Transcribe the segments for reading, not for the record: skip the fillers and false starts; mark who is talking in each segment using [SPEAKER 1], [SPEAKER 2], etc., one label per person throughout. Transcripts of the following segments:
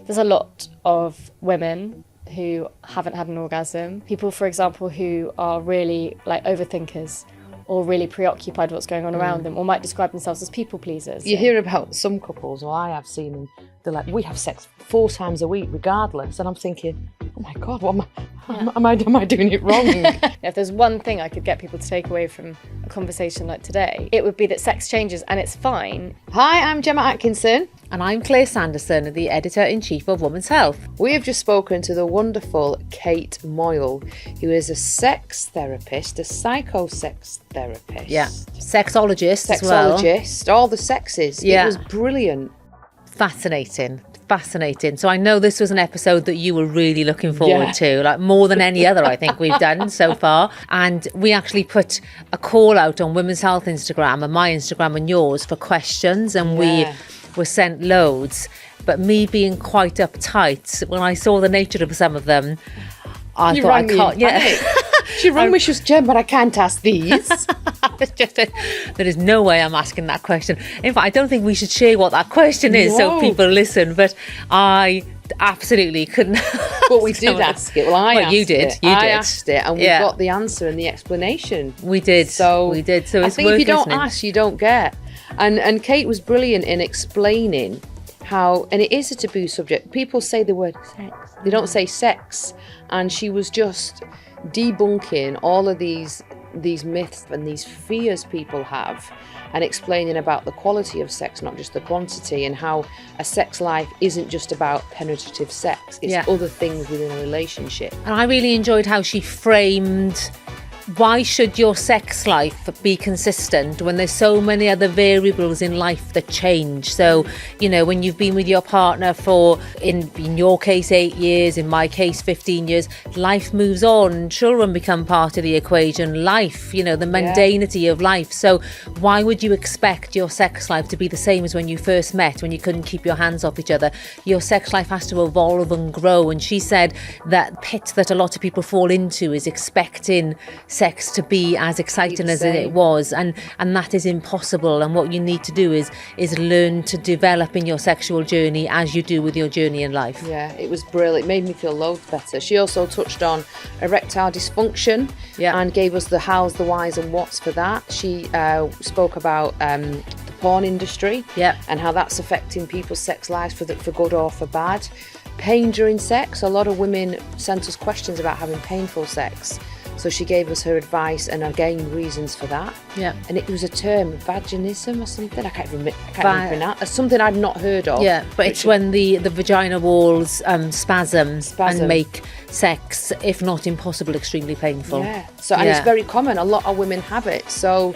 [SPEAKER 1] there's a lot of women who haven't had an orgasm. People, for example, who are really like overthinkers or really preoccupied with what's going on around them, or might describe themselves as people pleasers.
[SPEAKER 2] You hear about some couples, or I have seen them, they're like, we have sex 4 times a week regardless. And I'm thinking, oh my God, what am I doing it wrong?
[SPEAKER 1] If there's one thing I could get people to take away from a conversation like today, it would be that sex changes and it's fine.
[SPEAKER 2] Hi, I'm Gemma Atkinson.
[SPEAKER 3] And I'm Claire Sanderson, the Editor-in-Chief of Women's Health.
[SPEAKER 2] We have just spoken to the wonderful Kate Moyle, who is a sex therapist, a psychosex therapist.
[SPEAKER 3] Yeah, sexologist as well.
[SPEAKER 2] Sexologist, all the sexes.
[SPEAKER 3] Yeah.
[SPEAKER 2] It was brilliant.
[SPEAKER 3] Fascinating. So I know this was an episode that you were really looking forward to, like more than any other I think we've done so far. And we actually put a call out on Women's Health Instagram and my Instagram and yours for questions, and we were sent loads. But me being quite uptight, when I saw the nature of some of them, I thought I can't. Yeah.
[SPEAKER 2] She rang me, she was, Jem, but I can't ask these.
[SPEAKER 3] There is no way I'm asking that question. In fact, I don't think we should share what that question is so people listen. But I absolutely couldn't.
[SPEAKER 2] But we did ask it. Well, I asked
[SPEAKER 3] you did.
[SPEAKER 2] it. I asked it, and we got the answer and the explanation.
[SPEAKER 3] We did. So
[SPEAKER 2] I
[SPEAKER 3] it's
[SPEAKER 2] think if you don't ask, you don't get. And Kate was brilliant in explaining how, and it is a taboo subject. People say the word sex. They don't say sex. And she was just debunking all of these myths and these fears people have, and explaining about the quality of sex, not just the quantity, and how a sex life isn't just about penetrative sex, it's other things within a relationship.
[SPEAKER 3] And I really enjoyed how she framed, why should your sex life be consistent when there's so many other variables in life that change? So, you know, when you've been with your partner for, in your case, 8 years, in my case, 15 years, life moves on. Children become part of the equation. Life, you know, the mundanity of life. So why would you expect your sex life to be the same as when you first met, when you couldn't keep your hands off each other? Your sex life has to evolve and grow. And she said that pit that a lot of people fall into is expecting sex to be as exciting as it was, and that is impossible. And what you need to do is learn to develop in your sexual journey as you do with your journey in life.
[SPEAKER 2] Yeah, it was brilliant. It made me feel loads better. She also touched on erectile dysfunction and gave us the hows, the whys and whats for that. She spoke about the porn industry and how that's affecting people's sex lives for good or for bad. Pain during sex. A lot of women sent us questions about having painful sex. So she gave us her advice and again reasons for that. Yeah. And it was a term, vaginism or something. I can't even pronounce. Something I'd not heard of.
[SPEAKER 3] Yeah, but it's when the vagina walls spasm and make sex, if not impossible, extremely painful.
[SPEAKER 2] Yeah. So and it's very common. A lot of women have it. So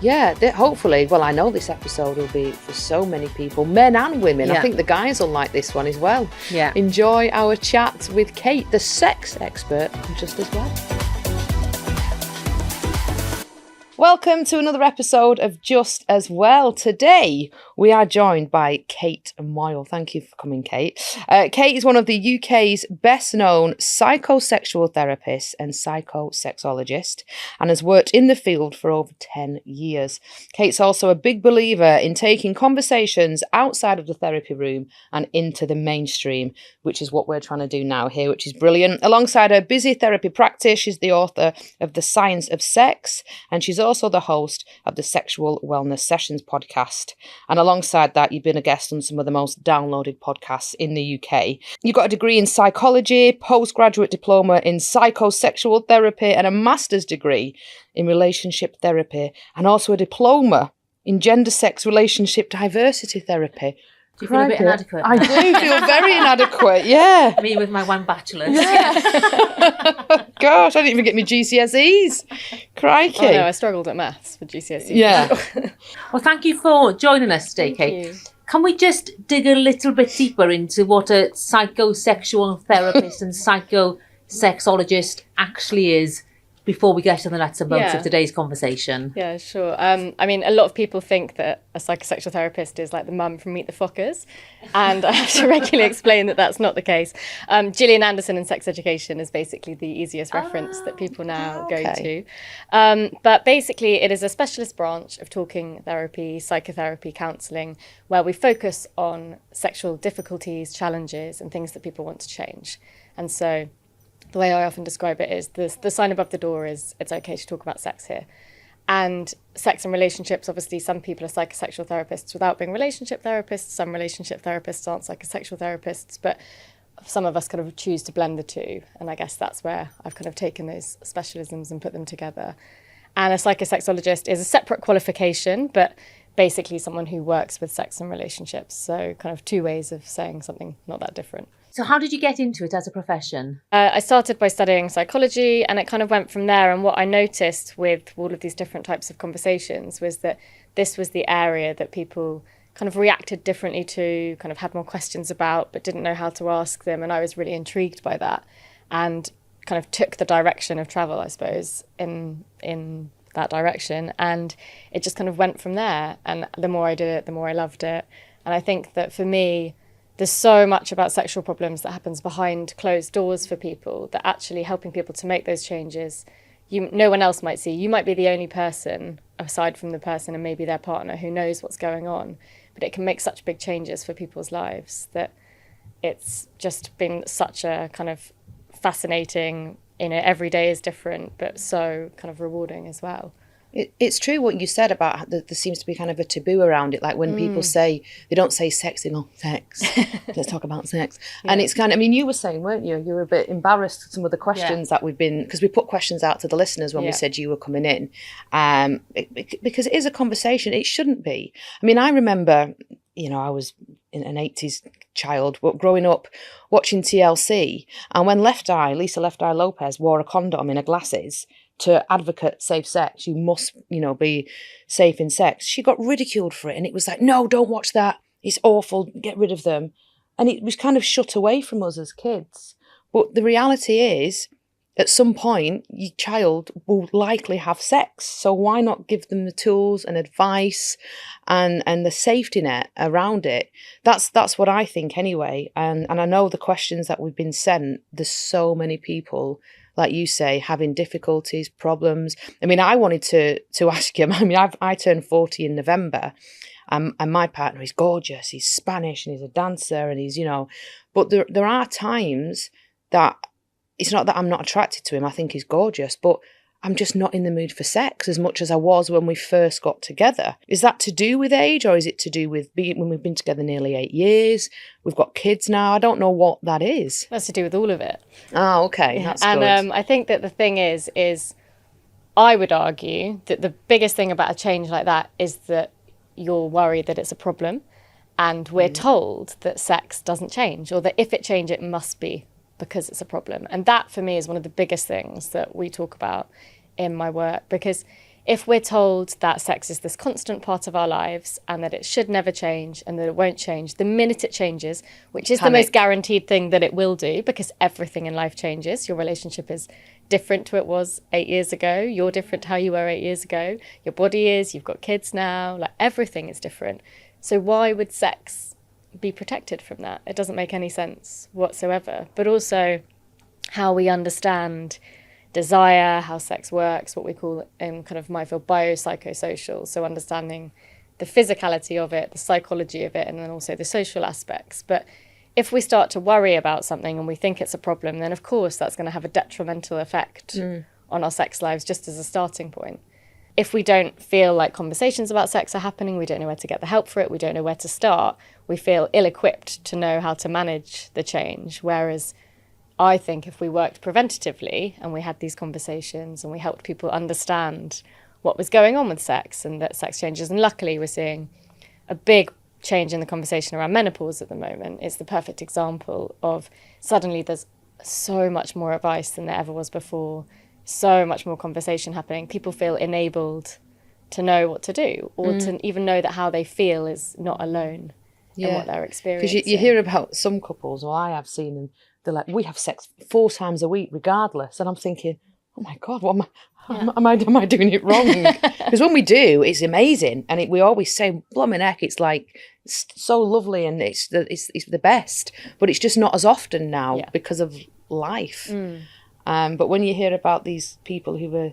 [SPEAKER 2] yeah, hopefully, well, I know this episode will be for so many people, men and women. Yeah. I think the guys will like this one as well. Yeah. Enjoy our chat with Kate, the sex expert, just as well. Welcome to another episode of Just As Well. Today, we are joined by Kate Moyle. Thank you for coming, Kate. Kate is one of the UK's best-known psychosexual therapists and psychosexologist, and has worked in the field for over 10 years. Kate's also a big believer in taking conversations outside of the therapy room and into the mainstream, which is what we're trying to do now here, which is brilliant. Alongside her busy therapy practice, she's the author of The Science of Sex, and she's also the host of the Sexual Wellness Sessions podcast. And alongside that, you've been a guest on some of the most downloaded podcasts in the UK. You've got a degree in psychology, postgraduate diploma in psychosexual therapy, and a master's degree in relationship therapy, and also a diploma in gender, sex, relationship, diversity therapy.
[SPEAKER 3] Do you feel a bit inadequate?
[SPEAKER 2] I do feel very inadequate, yeah.
[SPEAKER 3] Me with my one bachelor's.
[SPEAKER 2] Yeah. Gosh, I didn't even get my GCSEs. Crikey.
[SPEAKER 1] Oh no, I struggled at maths for GCSEs.
[SPEAKER 2] Yeah.
[SPEAKER 3] Well, thank you for joining us today, Kate. Can we just dig a little bit deeper into what a psychosexual therapist and psychosexologist actually is before we get to the nuts and bolts
[SPEAKER 1] Yeah.
[SPEAKER 3] of today's conversation?
[SPEAKER 1] Yeah, sure. I mean, a lot of people think that a psychosexual therapist is like the mum from Meet the Fockers, and I have to regularly explain that that's not the case. Gillian Anderson in Sex Education is basically the easiest reference that people now go to. But basically, it is a specialist branch of talking therapy, psychotherapy, counselling, where we focus on sexual difficulties, challenges, and things that people want to change. And so the way I often describe it is the sign above the door is it's okay to talk about sex here. And sex and relationships, obviously some people are psychosexual therapists without being relationship therapists. Some relationship therapists aren't psychosexual therapists, but some of us kind of choose to blend the two. And I guess that's where I've kind of taken those specialisms and put them together. And a psychosexologist is a separate qualification, but basically someone who works with sex and relationships. So kind of two ways of saying something not that different.
[SPEAKER 3] So how did you get into it as a profession?
[SPEAKER 1] I started by studying psychology, and it kind of went from there. And what I noticed with all of these different types of conversations was that this was the area that people kind of reacted differently to, kind of had more questions about, but didn't know how to ask them. And I was really intrigued by that and kind of took the direction of travel, I suppose, in that direction. And it just kind of went from there. And the more I did it, the more I loved it. And I think that for me, there's so much about sexual problems that happens behind closed doors for people, that actually helping people to make those changes, no one else might see. You might be the only person, aside from the person and maybe their partner, who knows what's going on. But it can make such big changes for people's lives that it's just been such a kind of fascinating, every day is different, but so kind of rewarding as well.
[SPEAKER 2] It's true what you said about there seems to be kind of a taboo around it. Like when people say, they don't say sex, they go, sex. Let's talk about sex. Yeah. And it's kind of, I mean, you were saying, weren't you? You were a bit embarrassed at some of the questions that we've been, because we put questions out to the listeners when we said you were coming in. Because it is a conversation. It shouldn't be. I mean, I remember, I was an 80s child, but growing up watching TLC. And when Lisa Left Eye Lopez wore a condom in her glasses, to advocate safe sex, you must, be safe in sex. She got ridiculed for it. And it was like, no, don't watch that. It's awful. Get rid of them. And it was kind of shut away from us as kids. But the reality is, at some point, your child will likely have sex. So why not give them the tools and advice and the safety net around it? That's what I think anyway. And I know the questions that we've been sent, there's so many people, like you say, having difficulties, problems. I mean, I wanted to ask him, I mean, I turned 40 in November, and my partner is gorgeous. He's Spanish and he's a dancer and he's, but there are times that it's not that I'm not attracted to him. I think he's gorgeous, but I'm just not in the mood for sex as much as I was when we first got together. Is that to do with age, or is it to do with when we've been together nearly 8 years? We've got kids now. I don't know what that is.
[SPEAKER 1] That's to do with all of it.
[SPEAKER 2] Oh, okay. That's
[SPEAKER 1] good. And I think that the thing is I would argue that the biggest thing about a change like that is that you're worried that it's a problem. And we're told that sex doesn't change, or that if it changes, it must be because it's a problem. And that for me is one of the biggest things that we talk about in my work, because if we're told that sex is this constant part of our lives and that it should never change and that it won't change, the minute it changes, which is the most guaranteed thing that it will do, because everything in life changes. Your relationship is different to it was 8 years ago. You're different to how you were 8 years ago. Your body is, you've got kids now, like everything is different. So why would sex be protected from that? It doesn't make any sense whatsoever. But also how we understand desire, how sex works, what we call in kind of my field biopsychosocial, so understanding the physicality of it, the psychology of it, and then also the social aspects. But if we start to worry about something and we think it's a problem, then of course that's going to have a detrimental effect on our sex lives, just as a starting point. If we don't feel like conversations about sex are happening, we don't know where to get the help for it, we don't know where to start, we feel ill-equipped to know how to manage the change. Whereas I think if we worked preventatively and we had these conversations and we helped people understand what was going on with sex and that sex changes, and luckily we're seeing a big change in the conversation around menopause at the moment. It's the perfect example of suddenly there's so much more advice than there ever was before. So much more conversation happening. People feel enabled to know what to do, or to even know that how they feel is not alone in what they're experiencing.
[SPEAKER 2] Because you hear about some couples, or I have seen, and they're like, we have sex 4 times a week regardless. And I'm thinking, oh my God, what am I doing it wrong? Because when we do, it's amazing. And we always say, blooming heck, it's like so lovely and it's the best. But it's just not as often now because of life. But when you hear about these people who were,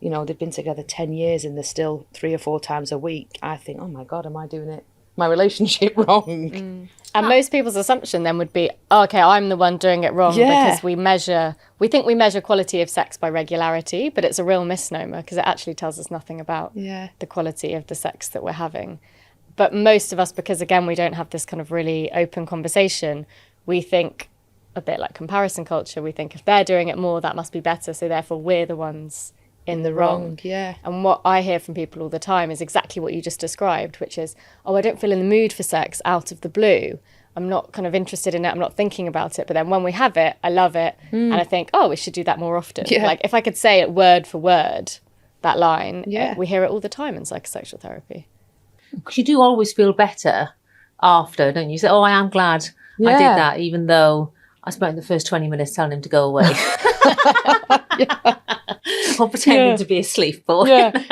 [SPEAKER 2] you know, they've been together 10 years and they're still 3 or 4 times a week, I think, oh my God, am I doing it, my relationship wrong?
[SPEAKER 1] And most people's assumption then would be, oh, okay, I'm the one doing it wrong because we think we measure quality of sex by regularity, but it's a real misnomer because it actually tells us nothing about the quality of the sex that we're having. But most of us, because again, we don't have this kind of really open conversation, we think a bit like comparison culture. We think if they're doing it more, that must be better. So therefore we're the ones in the wrong. And what I hear from people all the time is exactly what you just described, which is, oh, I don't feel in the mood for sex out of the blue. I'm not kind of interested in it. I'm not thinking about it. But then when we have it, I love it. And I think, oh, we should do that more often. Like if I could say it word for word, that line, we hear it all the time in psychosexual therapy.
[SPEAKER 3] Because you do always feel better after, don't you? You say, oh, I am glad I did that, even though I spent the first 20 minutes telling him to go away. Or pretending to be asleep. Or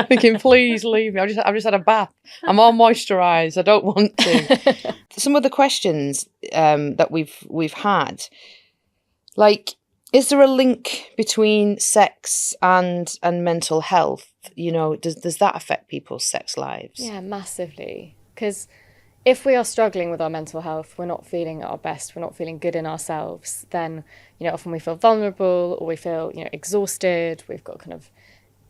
[SPEAKER 2] Thinking, please leave me. I've just had a bath. I'm all moisturised. I don't want to. Some of the questions that we've had, like, is there a link between sex and mental health? You know, does that affect people's sex lives?
[SPEAKER 1] Yeah, massively. Because if we are struggling with our mental health, we're not feeling at our best, we're not feeling good in ourselves, then, you know, often we feel vulnerable or we feel, you know, exhausted. We've got kind of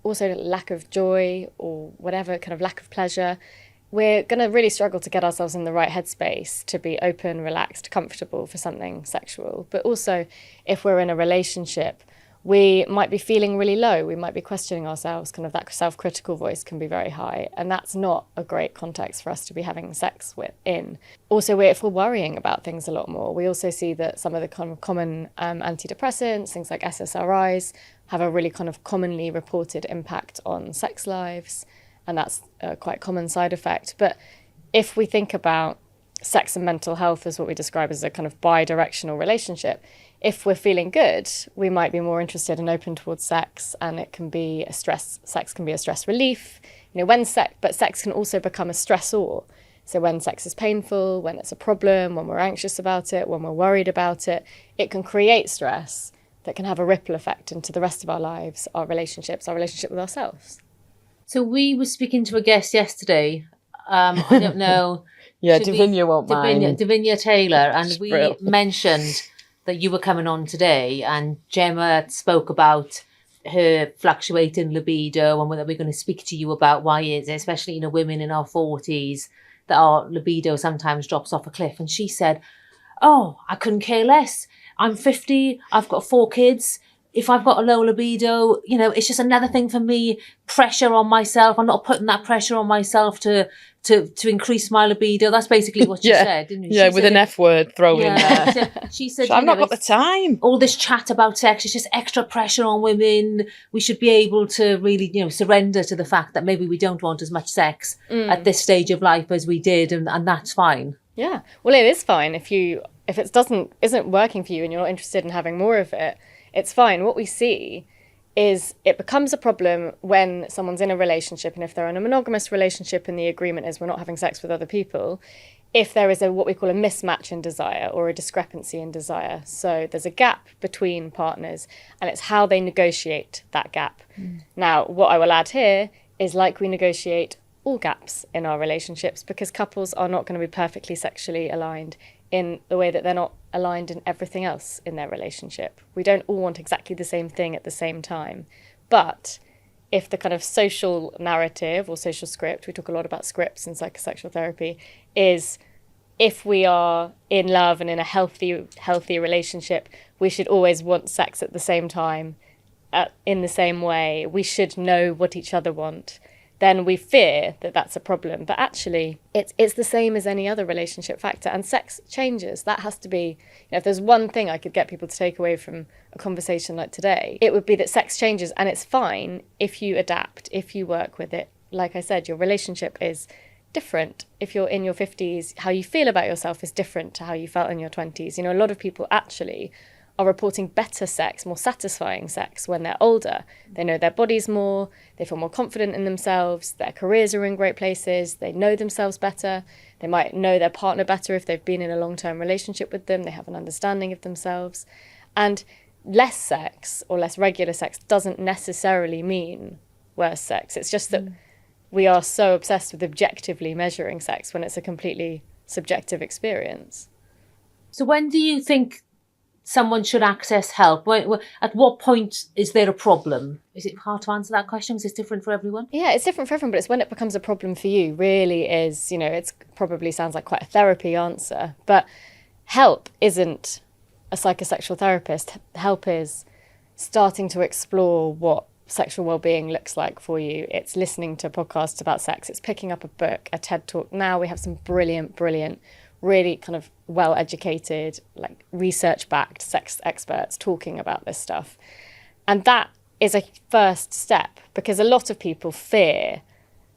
[SPEAKER 1] also lack of joy or whatever, kind of lack of pleasure. We're going to really struggle to get ourselves in the right headspace to be open, relaxed, comfortable for something sexual. But also, if we're in a relationship, we might be feeling really low. We might be questioning ourselves. Kind of that self-critical voice can be very high. And that's not a great context for us to be having sex in. Also, if we're worrying about things a lot more, we also see that some of the kind of common antidepressants, things like SSRIs, have a really kind of commonly reported impact on sex lives. And that's a quite common side effect. But if we think about sex and mental health as what we describe as a kind of bi-directional relationship, if we're feeling good, we might be more interested and open towards sex, and it can be sex can be a stress relief. You know, but sex can also become a stressor. So when sex is painful, when it's a problem, when we're anxious about it, when we're worried about it, it can create stress that can have a ripple effect into the rest of our lives, our relationships, our relationship with ourselves.
[SPEAKER 3] So we were speaking to a guest yesterday. I don't know.
[SPEAKER 2] Davinia won't mind.
[SPEAKER 3] Davinia Taylor, and we
[SPEAKER 2] Brill.
[SPEAKER 3] mentioned that you were coming on today, and Gemma spoke about her fluctuating libido and whether we're going to speak to you about why is it, especially, you know, women in our 40s, that our libido sometimes drops off a cliff. And she said, oh, I couldn't care less. I'm 50, I've got 4 kids. If I've got a low libido, you know, it's just another thing for me, pressure on myself. I'm not putting that pressure on myself to increase my libido. That's basically what she said, didn't she?
[SPEAKER 2] Yeah, with an F word thrown in there.
[SPEAKER 3] So she said,
[SPEAKER 2] I've not got the time.
[SPEAKER 3] All this chat about sex is just extra pressure on women. We should be able to really, you know, surrender to the fact that maybe we don't want as much sex at this stage of life as we did, and that's fine.
[SPEAKER 1] Yeah, well, it is fine if it isn't working for you and you're not interested in having more of it. It's fine. What we see is it becomes a problem when someone's in a relationship, and if they're in a monogamous relationship and the agreement is we're not having sex with other people, if there is what we call a mismatch in desire or a discrepancy in desire. So there's a gap between partners, and it's how they negotiate that gap. Now, what I will add here is, like we negotiate all gaps in our relationships, because couples are not going to be perfectly sexually aligned in the way that they're not aligned in everything else in their relationship. We don't all want exactly the same thing at the same time. But if the kind of social narrative or social script, we talk a lot about scripts in psychosexual therapy, is if we are in love and in a healthy relationship, we should always want sex at the same time, in the same way. We should know what each other want. Then we fear that that's a problem. But actually, it's the same as any other relationship factor. And sex changes. That has to be, you know, if there's one thing I could get people to take away from a conversation like today, it would be that sex changes, and it's fine if you adapt, if you work with it. Like I said, your relationship is different. If you're in your 50s, how you feel about yourself is different to how you felt in your 20s. You know, a lot of people actually are reporting better sex, more satisfying sex when they're older. They know their bodies more, they feel more confident in themselves, their careers are in great places, they know themselves better, they might know their partner better if they've been in a long-term relationship with them, they have an understanding of themselves. And less sex or less regular sex doesn't necessarily mean worse sex. It's just that we are so obsessed with objectively measuring sex when it's a completely subjective experience.
[SPEAKER 3] So when do you think someone should access help? At what point is there a problem? Is it hard to answer that question because it's different for everyone?
[SPEAKER 1] Yeah, it's different for everyone, but it's when it becomes a problem for you, really is, it's probably sounds like quite a therapy answer, but help isn't a psychosexual therapist. Help is starting to explore what sexual well-being looks like for you. It's listening to podcasts about sex. It's picking up a book, a TED Talk. Now we have some brilliant, really kind of well-educated, like research-backed sex experts talking about this stuff. And that is a first step, because a lot of people fear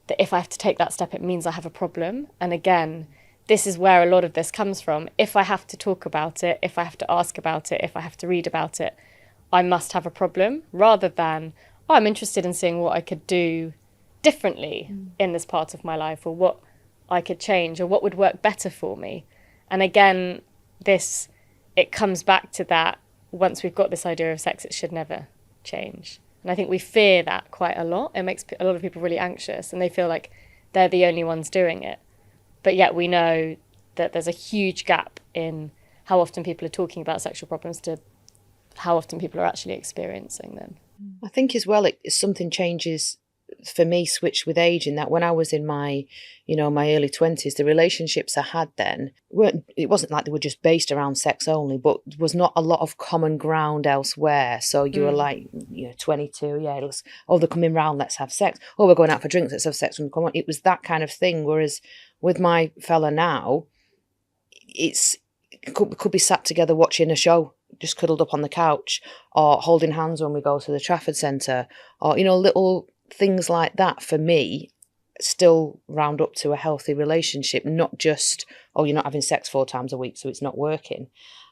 [SPEAKER 1] that if I have to take that step, it means I have a problem. And again, this is where a lot of this comes from. If I have to talk about it, if I have to ask about it, if I have to read about it, I must have a problem, rather than, I'm interested in seeing what I could do differently in this part of my life, or what I could change, or what would work better for me. And again, it comes back to that, once we've got this idea of sex, it should never change. And I think we fear that quite a lot. It makes a lot of people really anxious, and they feel like they're the only ones doing it. But yet we know that there's a huge gap in how often people are talking about sexual problems to how often people are actually experiencing them.
[SPEAKER 2] I think as well, something changes for me, switched with age, in that when I was in my early 20s, the relationships I had then it wasn't like they were just based around sex only, but there was not a lot of common ground elsewhere. So you were like, 22, they're coming round, let's have sex. Oh, we're going out for drinks, let's have sex when we come on. It was that kind of thing. Whereas with my fella now, it could be sat together watching a show, just cuddled up on the couch, or holding hands when we go to the Trafford Centre, or little things like that. For me, still round up to a healthy relationship, not just, you're not having sex 4 times a week, so it's not working.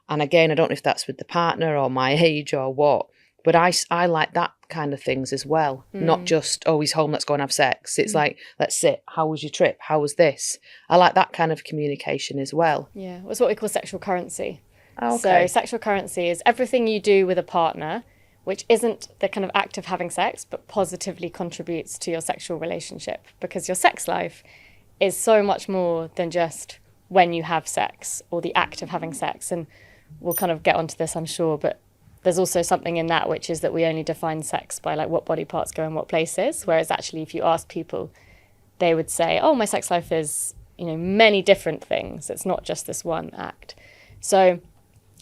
[SPEAKER 2] And again, I don't know if that's with the partner or my age or what, but I like that kind of things as well. Not just, he's home, let's go and have sex. It's like, let's sit, how was your trip, how was this? I like that kind of communication as well.
[SPEAKER 1] Yeah, it's what we call sexual currency.
[SPEAKER 2] Oh, okay.
[SPEAKER 1] So sexual currency is everything you do with a partner which isn't the kind of act of having sex, but positively contributes to your sexual relationship, because your sex life is so much more than just when you have sex or the act of having sex. And we'll kind of get onto this, I'm sure, but there's also something in that, which is that we only define sex by like what body parts go in what places, whereas actually if you ask people, they would say, my sex life is, many different things. It's not just this one act. So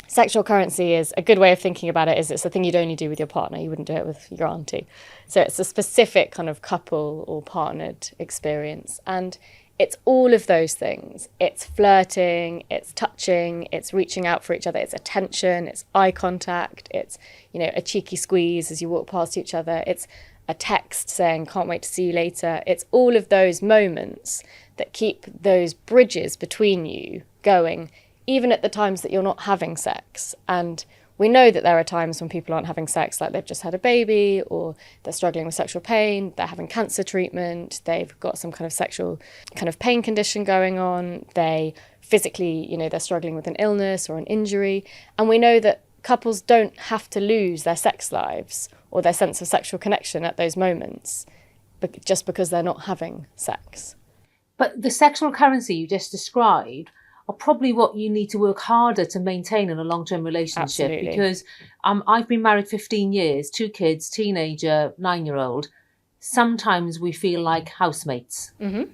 [SPEAKER 1] sexual currency is a good way of thinking about it, is it's a thing you'd only do with your partner. You wouldn't do it with your auntie. So it's a specific kind of couple or partnered experience. And it's all of those things. It's flirting, it's touching, it's reaching out for each other, it's attention, it's eye contact, it's, a cheeky squeeze as you walk past each other, it's a text saying, can't wait to see you later. It's all of those moments that keep those bridges between you going, even at the times that you're not having sex. And we know that there are times when people aren't having sex, like they've just had a baby, or they're struggling with sexual pain, they're having cancer treatment, they've got some kind of sexual kind of pain condition going on, they physically, they're struggling with an illness or an injury. And we know that couples don't have to lose their sex lives or their sense of sexual connection at those moments, but just because they're not having sex.
[SPEAKER 3] But the sexual currency you just described are probably what you need to work harder to maintain in a long-term relationship.
[SPEAKER 1] Absolutely.
[SPEAKER 3] Because I've been married 15 years, 2 kids, teenager, 9-year-old. Sometimes we feel like housemates, and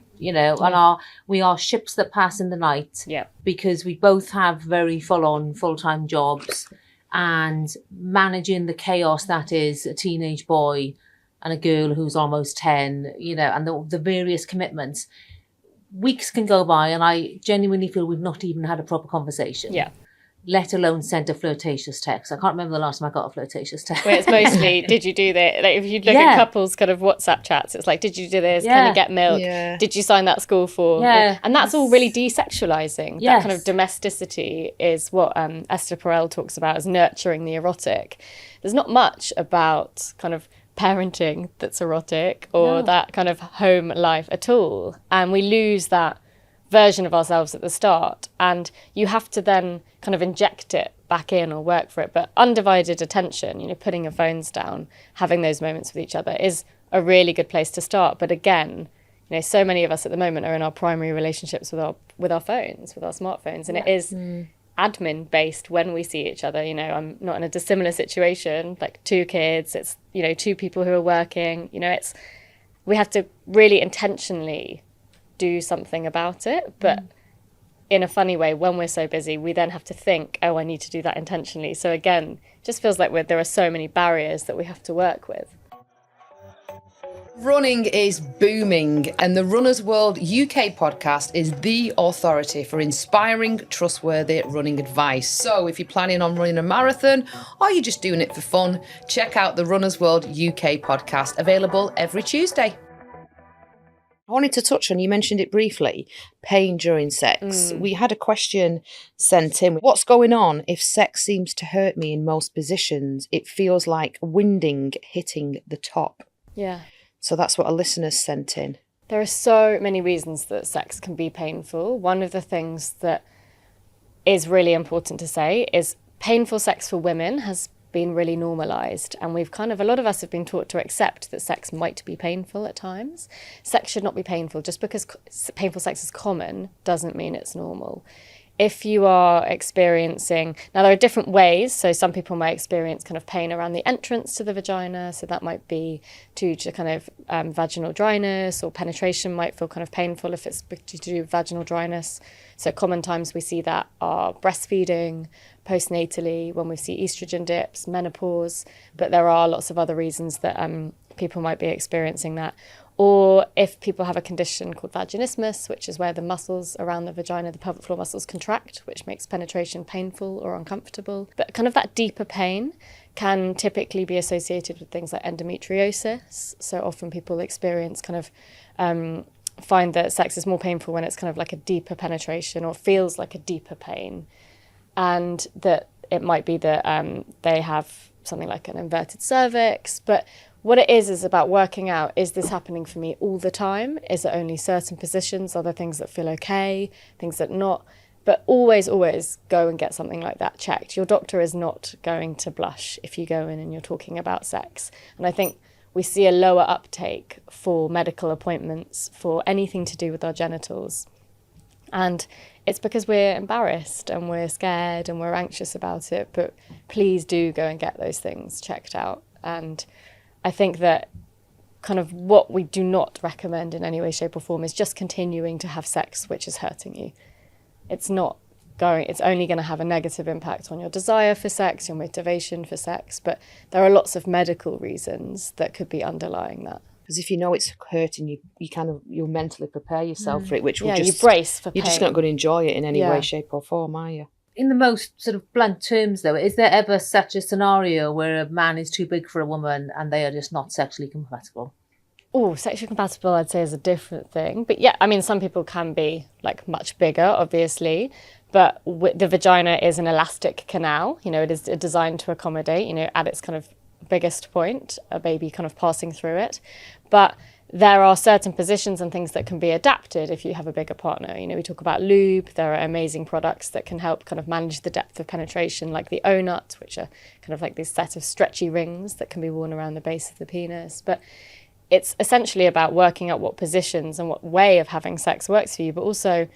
[SPEAKER 3] we are ships that pass in the night, because we both have very full-on, full-time jobs, and managing the chaos that is a teenage boy and a girl who's almost 10, and the various commitments. Weeks can go by and I genuinely feel we've not even had a proper conversation.
[SPEAKER 1] Yeah.
[SPEAKER 3] let alone sent a flirtatious text. I can't remember the last time I got a flirtatious text.
[SPEAKER 1] Where it's mostly, did you do that? Like if you look at couples kind of WhatsApp chats, it's like, did you do this? Can you get milk?
[SPEAKER 2] Yeah.
[SPEAKER 1] Did you sign that school form?
[SPEAKER 3] Yeah.
[SPEAKER 1] And that's all really desexualizing.
[SPEAKER 3] Yes.
[SPEAKER 1] That kind of domesticity is what Esther Perel talks about as nurturing the erotic. There's not much about kind of parenting that's erotic or that kind of home life at all. And we lose that version of ourselves at the start, and you have to then kind of inject it back in or work for it. But undivided attention, you know, putting your phones down, having those moments with each other is a really good place to start. But again, you know, so many of us at the moment are in our primary relationships with our phones, with our smartphones, and it is admin based when we see each other. You know, I'm not in a dissimilar situation, like 2 kids, it's, you know, 2 people who are working, you know, we have to really intentionally do something about it. But in a funny way, when we're so busy, we then have to think, oh, I need to do that intentionally. So again, it just feels like there are so many barriers that we have to work with.
[SPEAKER 2] Running is booming, and the Runner's World UK podcast is the authority for inspiring, trustworthy running advice. So if you're planning on running a marathon or you're just doing it for fun, check out the Runner's World UK podcast, available every Tuesday. I wanted to touch on, you mentioned it briefly, pain during sex. We had a question sent in. What's going on if sex seems to hurt me in most positions? It feels like winding hitting the top.
[SPEAKER 1] Yeah.
[SPEAKER 2] So that's what a listener sent in.
[SPEAKER 1] There are so many reasons that sex can be painful. One of the things that is really important to say is painful sex for women has been really normalised, and a lot of us have been taught to accept that sex might be painful at times. Sex should not be painful. Just because painful sex is common doesn't mean it's normal. If you are experiencing, now there are different ways, so some people might experience kind of pain around the entrance to the vagina, so that might be due to kind of vaginal dryness, or penetration might feel kind of painful if it's due to vaginal dryness. So common times we see that are breastfeeding, postnatally, when we see estrogen dips, menopause, but there are lots of other reasons that people might be experiencing that. Or if people have a condition called vaginismus, which is where the muscles around the vagina, the pelvic floor muscles contract, which makes penetration painful or uncomfortable. But kind of that deeper pain can typically be associated with things like endometriosis. So often people experience kind of find that sex is more painful when it's kind of like a deeper penetration or feels like a deeper pain. And that it might be that they have something like an inverted cervix. But what it is about working out, is this happening for me all the time? Is it only certain positions? Are there things that feel okay, things that not? But always, always go and get something like that checked. Your doctor is not going to blush if you go in and you're talking about sex. And I think we see a lower uptake for medical appointments for anything to do with our genitals. And it's because we're embarrassed and we're scared and we're anxious about it. But please do go and get those things checked out. And I think that kind of what we do not recommend in any way, shape or form is just continuing to have sex which is hurting you. It's only going to have a negative impact on your desire for sex, your motivation for sex, but there are lots of medical reasons that could be underlying that.
[SPEAKER 2] Because if you know it's hurting, you'll mentally prepare yourself for it, which will
[SPEAKER 1] you brace for pain.
[SPEAKER 2] You're just not going to enjoy it in any way, shape or form, are you?
[SPEAKER 3] In the most sort of blunt terms, though, is there ever such a scenario where a man is too big for a woman and they are just not sexually compatible?
[SPEAKER 1] Oh, sexually compatible, I'd say, is a different thing. But yeah, I mean, some people can be like much bigger, obviously, but the vagina is an elastic canal. You know, it is designed to accommodate, you know, at its kind of biggest point, a baby kind of passing through it. But there are certain positions and things that can be adapted if you have a bigger partner. You know, we talk about lube. There are amazing products that can help kind of manage the depth of penetration, like the O-nut, which are kind of like this set of stretchy rings that can be worn around the base of the penis. But it's essentially about working out what positions and what way of having sex works for you. But also,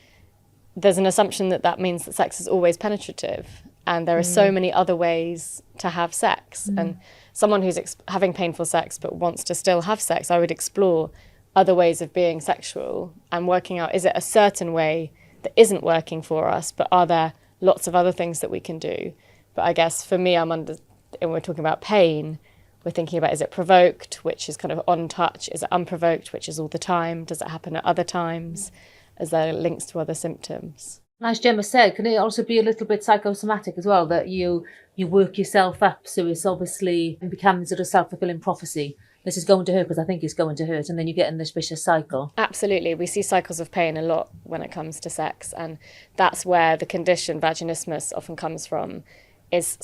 [SPEAKER 1] there's an assumption that means that sex is always penetrative. And there are so many other ways to have sex. And someone who's having painful sex but wants to still have sex, I would explore other ways of being sexual and working out, is it a certain way that isn't working for us, but are there lots of other things that we can do? But I guess for me, and we're talking about pain, we're thinking about, is it provoked, which is kind of on touch? Is it unprovoked, which is all the time? Does it happen at other times? Is there links to other symptoms?
[SPEAKER 3] As Gemma said, can it also be a little bit psychosomatic as well, that you work yourself up, so it's obviously it becomes sort of self-fulfilling prophecy. This is going to hurt because I think it's going to hurt, and then you get in this vicious cycle.
[SPEAKER 1] Absolutely. We see cycles of pain a lot when it comes to sex, and that's where the condition vaginismus often comes from. Is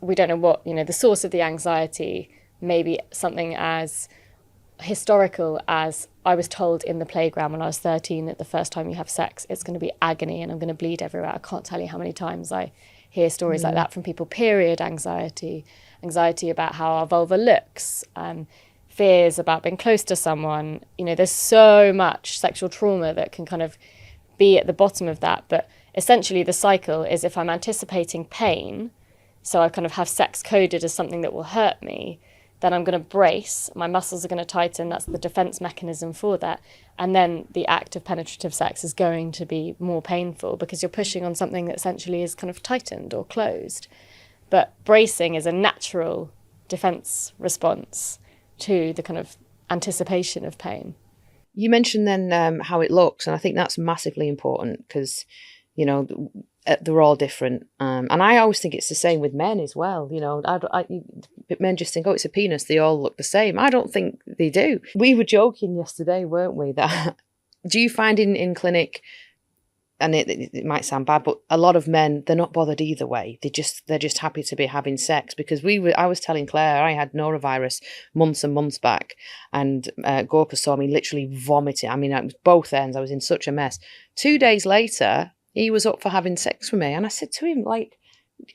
[SPEAKER 1] we don't know what, the source of the anxiety, maybe something as historical as I was told in the playground when I was 13 that the first time you have sex, it's going to be agony and I'm going to bleed everywhere. I can't tell you how many times I hear stories like that from people. Period anxiety about how our vulva looks, fears about being close to someone. There's so much sexual trauma that can kind of be at the bottom of that. But essentially the cycle is, if I'm anticipating pain, so I kind of have sex coded as something that will hurt me, then I'm going to brace, my muscles are going to tighten, that's the defense mechanism for that. And then the act of penetrative sex is going to be more painful because you're pushing on something that essentially is kind of tightened or closed. But bracing is a natural defense response to the kind of anticipation of pain.
[SPEAKER 2] You mentioned then how it looks, and I think that's massively important because, they're all different. And I always think it's the same with men as well. Men just think, oh, it's a penis. They all look the same. I don't think they do. We were joking yesterday, weren't we? That do you find in clinic, and it might sound bad, but a lot of men, they're not bothered either way. They're just happy to be having sex, because I was telling Claire I had norovirus months and months back, and Gorka saw me literally vomiting. I mean, it was both ends. I was in such a mess. 2 days later, he was up for having sex with me, and I said to him, like,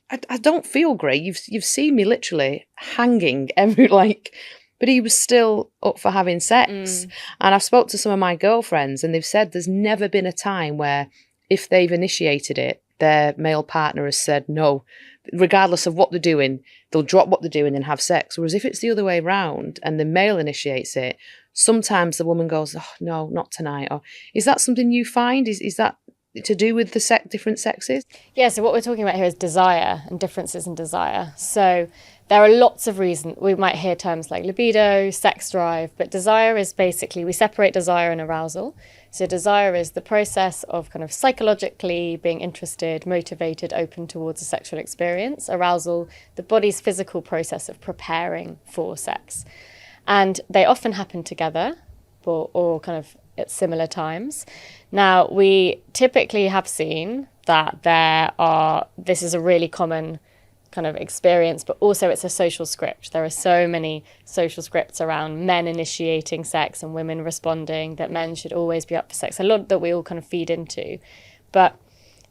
[SPEAKER 2] I don't feel great. You've seen me literally hanging but he was still up for having sex. And I've spoke to some of my girlfriends, and they've said there's never been a time where, if they've initiated it, their male partner has said no, regardless of what they're doing, they'll drop what they're doing and have sex. Whereas if it's the other way around and the male initiates it, sometimes the woman goes, oh, no, not tonight. Or is that something you find? Is that to do with the different sexes?
[SPEAKER 1] Yeah, so what we're talking about here is desire and differences in desire. So there are lots of reasons. We might hear terms like libido, sex drive, but desire is basically, we separate desire and arousal. So desire is the process of kind of psychologically being interested, motivated, open towards a sexual experience. Arousal, the body's physical process of preparing for sex. And they often happen together or kind of at similar times. Now, we typically have seen that this is a really common kind of experience, but also it's a social script. There are so many social scripts around men initiating sex and women responding, that men should always be up for sex, a lot that we all kind of feed into. But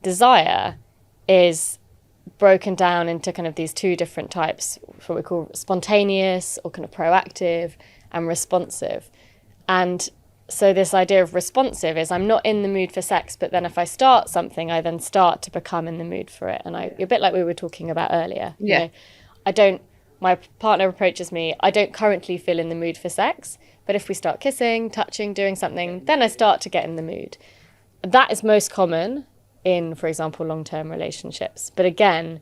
[SPEAKER 1] desire is broken down into kind of these two different types, what we call spontaneous or kind of proactive and responsive. And so this idea of responsive is I'm not in the mood for sex, but then if I start something, I then start to become in the mood for it. And a bit like we were talking about earlier.
[SPEAKER 2] Yeah.
[SPEAKER 1] My partner approaches me, I don't currently feel in the mood for sex, but if we start kissing, touching, doing something, then I start to get in the mood. That is most common in, for example, long-term relationships. But again,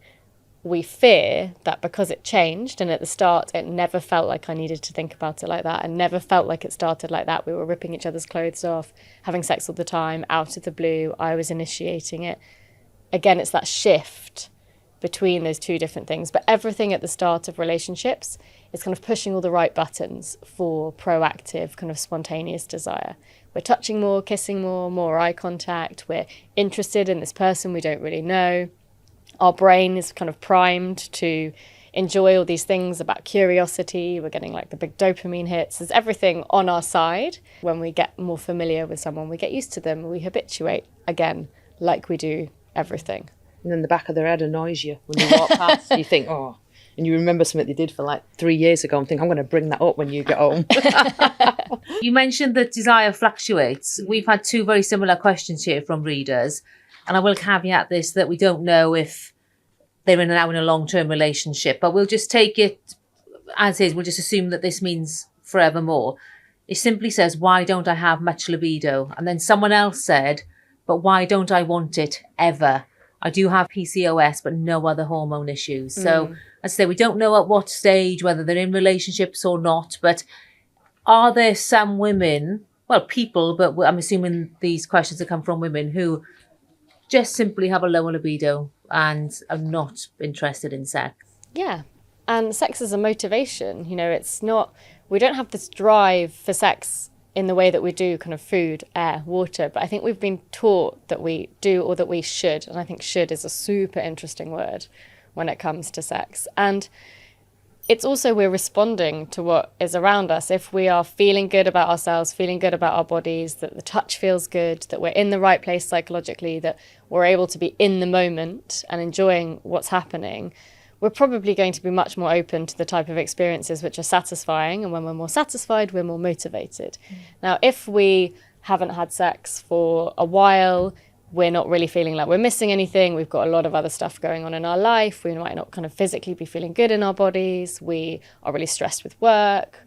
[SPEAKER 1] we fear that because it changed, and at the start it never felt like I needed to think about it like that, and never felt like it started like that. We were ripping each other's clothes off, having sex all the time, out of the blue. I was initiating it. Again, it's that shift between those two different things. But everything at the start of relationships is kind of pushing all the right buttons for proactive, kind of spontaneous desire. We're touching more, kissing more eye contact. We're interested in this person we don't really know. Our brain is kind of primed to enjoy all these things about curiosity. We're getting like the big dopamine hits. There's everything on our side. When we get more familiar with someone, we get used to them. We habituate again, like we do everything.
[SPEAKER 2] And then the back of their head annoys you when you walk past. You think, oh, and you remember something they did for like 3 years ago and think, I'm going to bring that up when you get home.
[SPEAKER 3] You mentioned that desire fluctuates. We've had two very similar questions here from readers. And I will caveat this, that we don't know if they're now in a long-term relationship, but we'll just take it as is. We'll just assume that this means forevermore. It simply says, why don't I have much libido? And then someone else said, but why don't I want it ever? I do have PCOS, but no other hormone issues. So as I say, we don't know at what stage, whether they're in relationships or not, but are there some women, well, people, but I'm assuming these questions have come from women, who just simply have a lower libido and are not interested in sex.
[SPEAKER 1] Yeah. And sex is a motivation. You know, it's not, we don't have this drive for sex in the way that we do kind of food, air, water. But I think we've been taught that we do or that we should. And I think should is a super interesting word when it comes to sex. And it's also we're responding to what is around us. If we are feeling good about ourselves, feeling good about our bodies, that the touch feels good, that we're in the right place psychologically, that we're able to be in the moment and enjoying what's happening, we're probably going to be much more open to the type of experiences which are satisfying. And when we're more satisfied, we're more motivated. Now, if we haven't had sex for a while, we're not really feeling like we're missing anything. We've got a lot of other stuff going on in our life. We might not kind of physically be feeling good in our bodies. We are really stressed with work.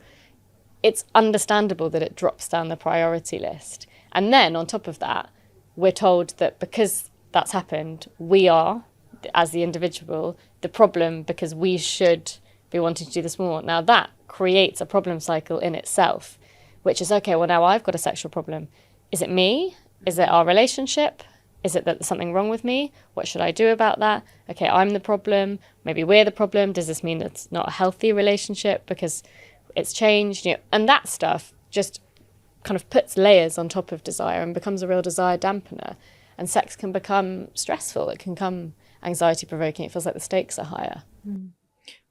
[SPEAKER 1] It's understandable that it drops down the priority list. And then on top of that, we're told that because that's happened, we are, as the individual, the problem because we should be wanting to do this more. Now that creates a problem cycle in itself, which is, okay, well now I've got a sexual problem. Is it me? Is it our relationship? Is it that there's something wrong with me? What should I do about that? Okay, I'm the problem. Maybe we're the problem. Does this mean it's not a healthy relationship because it's changed? You know, and that stuff just kind of puts layers on top of desire and becomes a real desire dampener. And sex can become stressful. It can become anxiety provoking. It feels like the stakes are higher.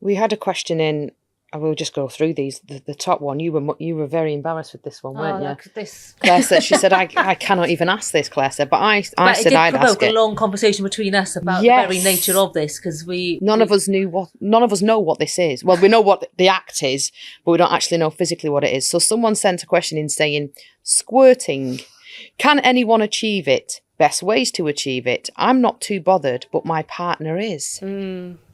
[SPEAKER 2] We had a question in. I will just go through these. The top one, you were very embarrassed with this one, weren't you?
[SPEAKER 3] Look at this.
[SPEAKER 2] Claire said, she said, I cannot even ask this, Claire said, but I said I'd ask it.
[SPEAKER 3] It did provoke a long conversation between us about the very nature of this, because none of us know what this is. Well, we know what the act is, but we don't actually know physically what it is. So someone sent a question in saying, squirting, can anyone achieve it? Best ways to achieve it. I'm not too bothered, but my partner is.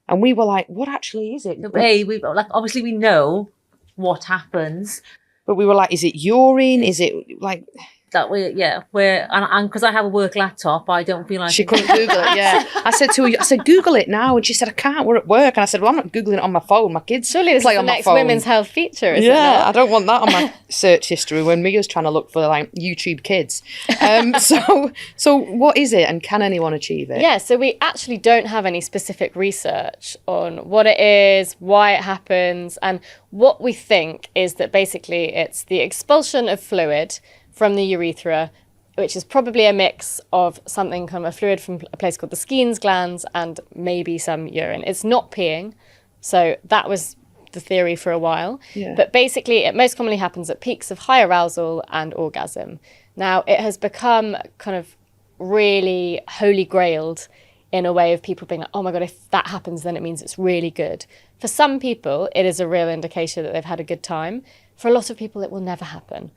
[SPEAKER 3] And we were like, what actually is it? Hey, obviously we know what happens.
[SPEAKER 2] But we were like, is it urine? Is it like...
[SPEAKER 3] That way, yeah. And because I have a work laptop, I don't feel like...
[SPEAKER 2] She couldn't Google it, yeah. I said to her, Google it now. And she said, I can't, we're at work. And I said, well, I'm not Googling it on my phone. My kids
[SPEAKER 1] surely it's
[SPEAKER 2] play
[SPEAKER 1] the
[SPEAKER 2] on my
[SPEAKER 1] next
[SPEAKER 2] phone.
[SPEAKER 1] women's health feature, isn't it?
[SPEAKER 2] Yeah, I don't want that on my search history when Mia's trying to look for like YouTube kids. So what is it and can anyone achieve it?
[SPEAKER 1] Yeah, so we actually don't have any specific research on what it is, why it happens. And what we think is that basically it's the expulsion of fluid from the urethra, which is probably a mix of something kind of a fluid from a place called the Skene's glands and maybe some urine. It's not peeing. So that was the theory for a while. Yeah. But basically, it most commonly happens at peaks of high arousal and orgasm. Now, it has become kind of really holy grailed in a way of people being like, oh my God, if that happens, then it means it's really good. For some people, it is a real indicator that they've had a good time. For a lot of people, it will never happen.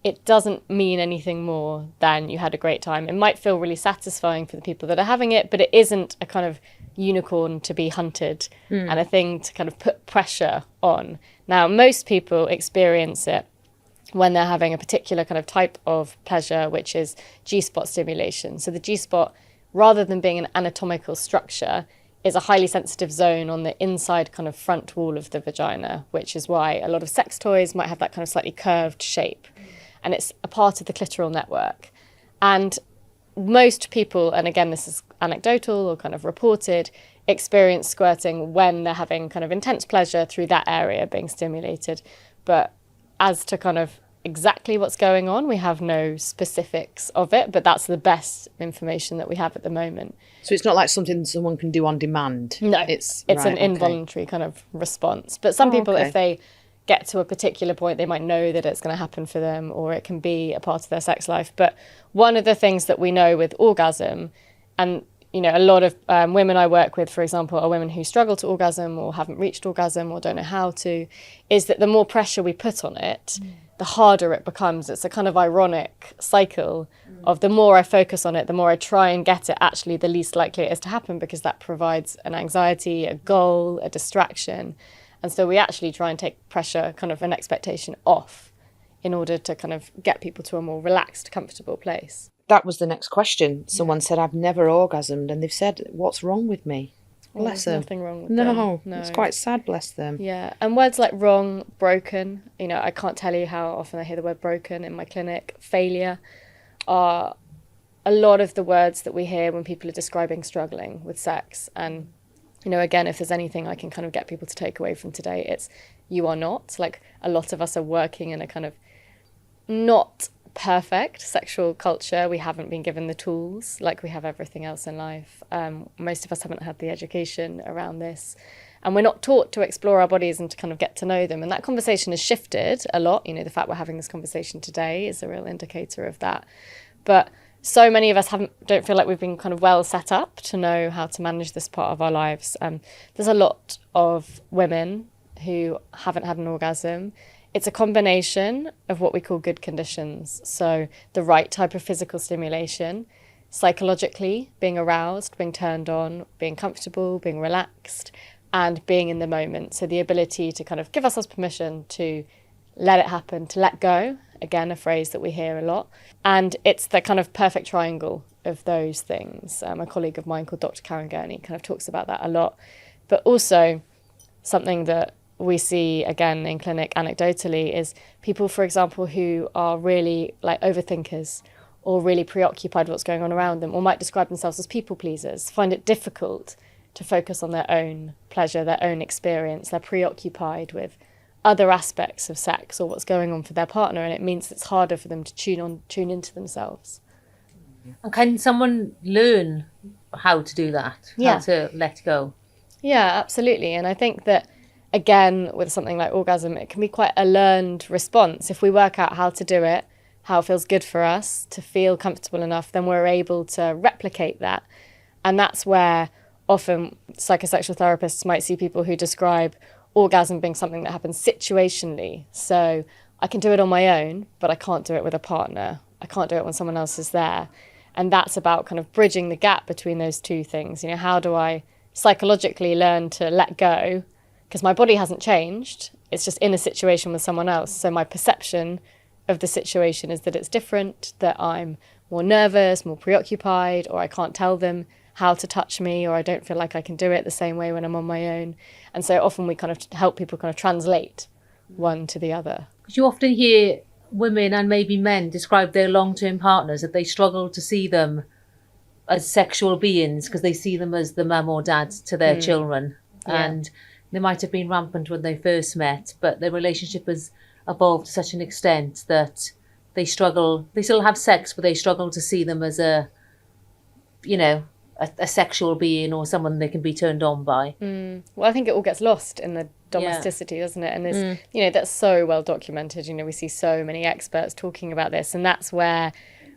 [SPEAKER 1] It doesn't mean anything more than you had a great time. It might feel really satisfying for the people that are having it, but it isn't a kind of unicorn to be hunted and a thing to kind of put pressure on. Now, most people experience it when they're having a particular kind of type of pleasure, which is G-spot stimulation. So the G-spot, rather than being an anatomical structure, is a highly sensitive zone on the inside kind of front wall of the vagina, which is why a lot of sex toys might have that kind of slightly curved shape. And it's a part of the clitoral network. And most people, and again, this is anecdotal or kind of reported, experience squirting when they're having kind of intense pleasure through that area being stimulated. But as to kind of exactly what's going on, we have no specifics of it, but that's the best information that we have at the moment.
[SPEAKER 2] So it's not like something someone can do on demand?
[SPEAKER 1] No, it's right, an involuntary kind of response. But some people, if they get to a particular point, they might know that it's going to happen for them, or it can be a part of their sex life. But one of the things that we know with orgasm, and you know, a lot of women I work with, for example, are women who struggle to orgasm or haven't reached orgasm or don't know how to, is that the more pressure we put on it, the harder it becomes. It's a kind of ironic cycle of the more I focus on it, the more I try and get it, actually the least likely it is to happen, because that provides an anxiety, a goal, a distraction. And so we actually try and take pressure, kind of an expectation off, in order to kind of get people to a more relaxed, comfortable place.
[SPEAKER 2] That was the next question. Someone said, I've never orgasmed, and they've said, what's wrong with me? Bless them.
[SPEAKER 1] Nothing wrong with them.
[SPEAKER 2] No, it's quite sad, bless them.
[SPEAKER 1] Yeah, and words like wrong, broken, you know, I can't tell you how often I hear the word broken in my clinic, failure, are a lot of the words that we hear when people are describing struggling with sex. And, again, if there's anything I can kind of get people to take away from today, it's you are not. Like, a lot of us are working in a kind of not perfect sexual culture. We haven't been given the tools like we have everything else in life. Most of us haven't had the education around this. And we're not taught to explore our bodies and to kind of get to know them. And that conversation has shifted a lot. The fact we're having this conversation today is a real indicator of that. But so many of us don't feel like we've been kind of well set up to know how to manage this part of our lives. There's a lot of women who haven't had an orgasm. It's a combination of what we call good conditions. So the right type of physical stimulation, psychologically being aroused, being turned on, being comfortable, being relaxed, and being in the moment. So the ability to kind of give ourselves permission to let it happen, to let go. Again, a phrase that we hear a lot. And it's the kind of perfect triangle of those things. A colleague of mine called Dr. Karen Gurney kind of talks about that a lot. But also something that we see, again, in clinic anecdotally is people, for example, who are really like overthinkers or really preoccupied with what's going on around them, or might describe themselves as people pleasers, find it difficult to focus on their own pleasure, their own experience. They're preoccupied with other aspects of sex or what's going on for their partner, and it means it's harder for them to tune into themselves.
[SPEAKER 3] And can someone learn how to do that?
[SPEAKER 1] Yeah.
[SPEAKER 3] How to let go?
[SPEAKER 1] Yeah, absolutely. And I think that, again, with something like orgasm, it can be quite a learned response. If we work out how to do it, how it feels good for us, to feel comfortable enough, then we're able to replicate that. And that's where often psychosexual therapists might see people who describe orgasm being something that happens situationally. So I can do it on my own, but I can't do it with a partner. I can't do it when someone else is there. And that's about kind of bridging the gap between those two things. How do I psychologically learn to let go? Because my body hasn't changed. It's just in a situation with someone else. So my perception of the situation is that it's different, that I'm more nervous, more preoccupied, or I can't tell them how to touch me, or I don't feel like I can do it the same way when I'm on my own. And so often we kind of help people kind of translate one to the other.
[SPEAKER 3] Because you often hear women and maybe men describe their long-term partners that they struggle to see them as sexual beings because they see them as the mum or dad to their children.
[SPEAKER 1] Yeah.
[SPEAKER 3] And they might have been rampant when they first met, but their relationship has evolved to such an extent that they struggle. They still have sex, but they struggle to see them as a sexual being or someone they can be turned on by.
[SPEAKER 1] Well, I think it all gets lost in the domesticity, doesn't it? And there's, that's so well documented. We see so many experts talking about this, and that's where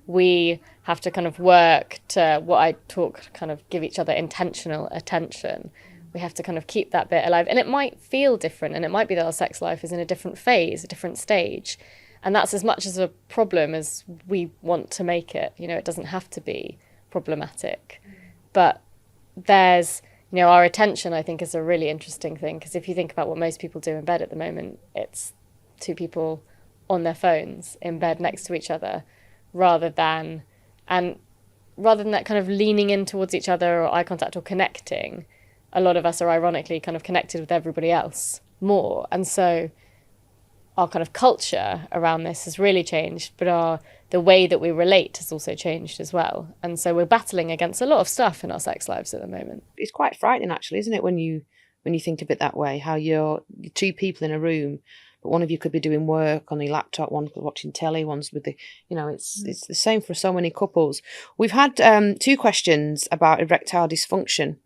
[SPEAKER 1] we have to kind of work to what I talk, kind of give each other intentional attention. We have to kind of keep that bit alive. And it might feel different, and it might be that our sex life is in a different phase, a different stage. And that's as much as a problem as we want to make it. It doesn't have to be problematic. But there's, our attention, I think, is a really interesting thing. Because if you think about what most people do in bed at the moment, it's two people on their phones in bed next to each other, rather than that kind of leaning in towards each other or eye contact or connecting. A lot of us are ironically kind of connected with everybody else more. And so our kind of culture around this has really changed, but the way that we relate has also changed as well. And so we're battling against a lot of stuff in our sex lives at the moment.
[SPEAKER 2] It's quite frightening, actually, isn't it, when you think of it that way, how you're two people in a room, but one of you could be doing work on the laptop, one's watching telly, one's with the, it's the same for so many couples. We've had 2 questions about erectile dysfunction.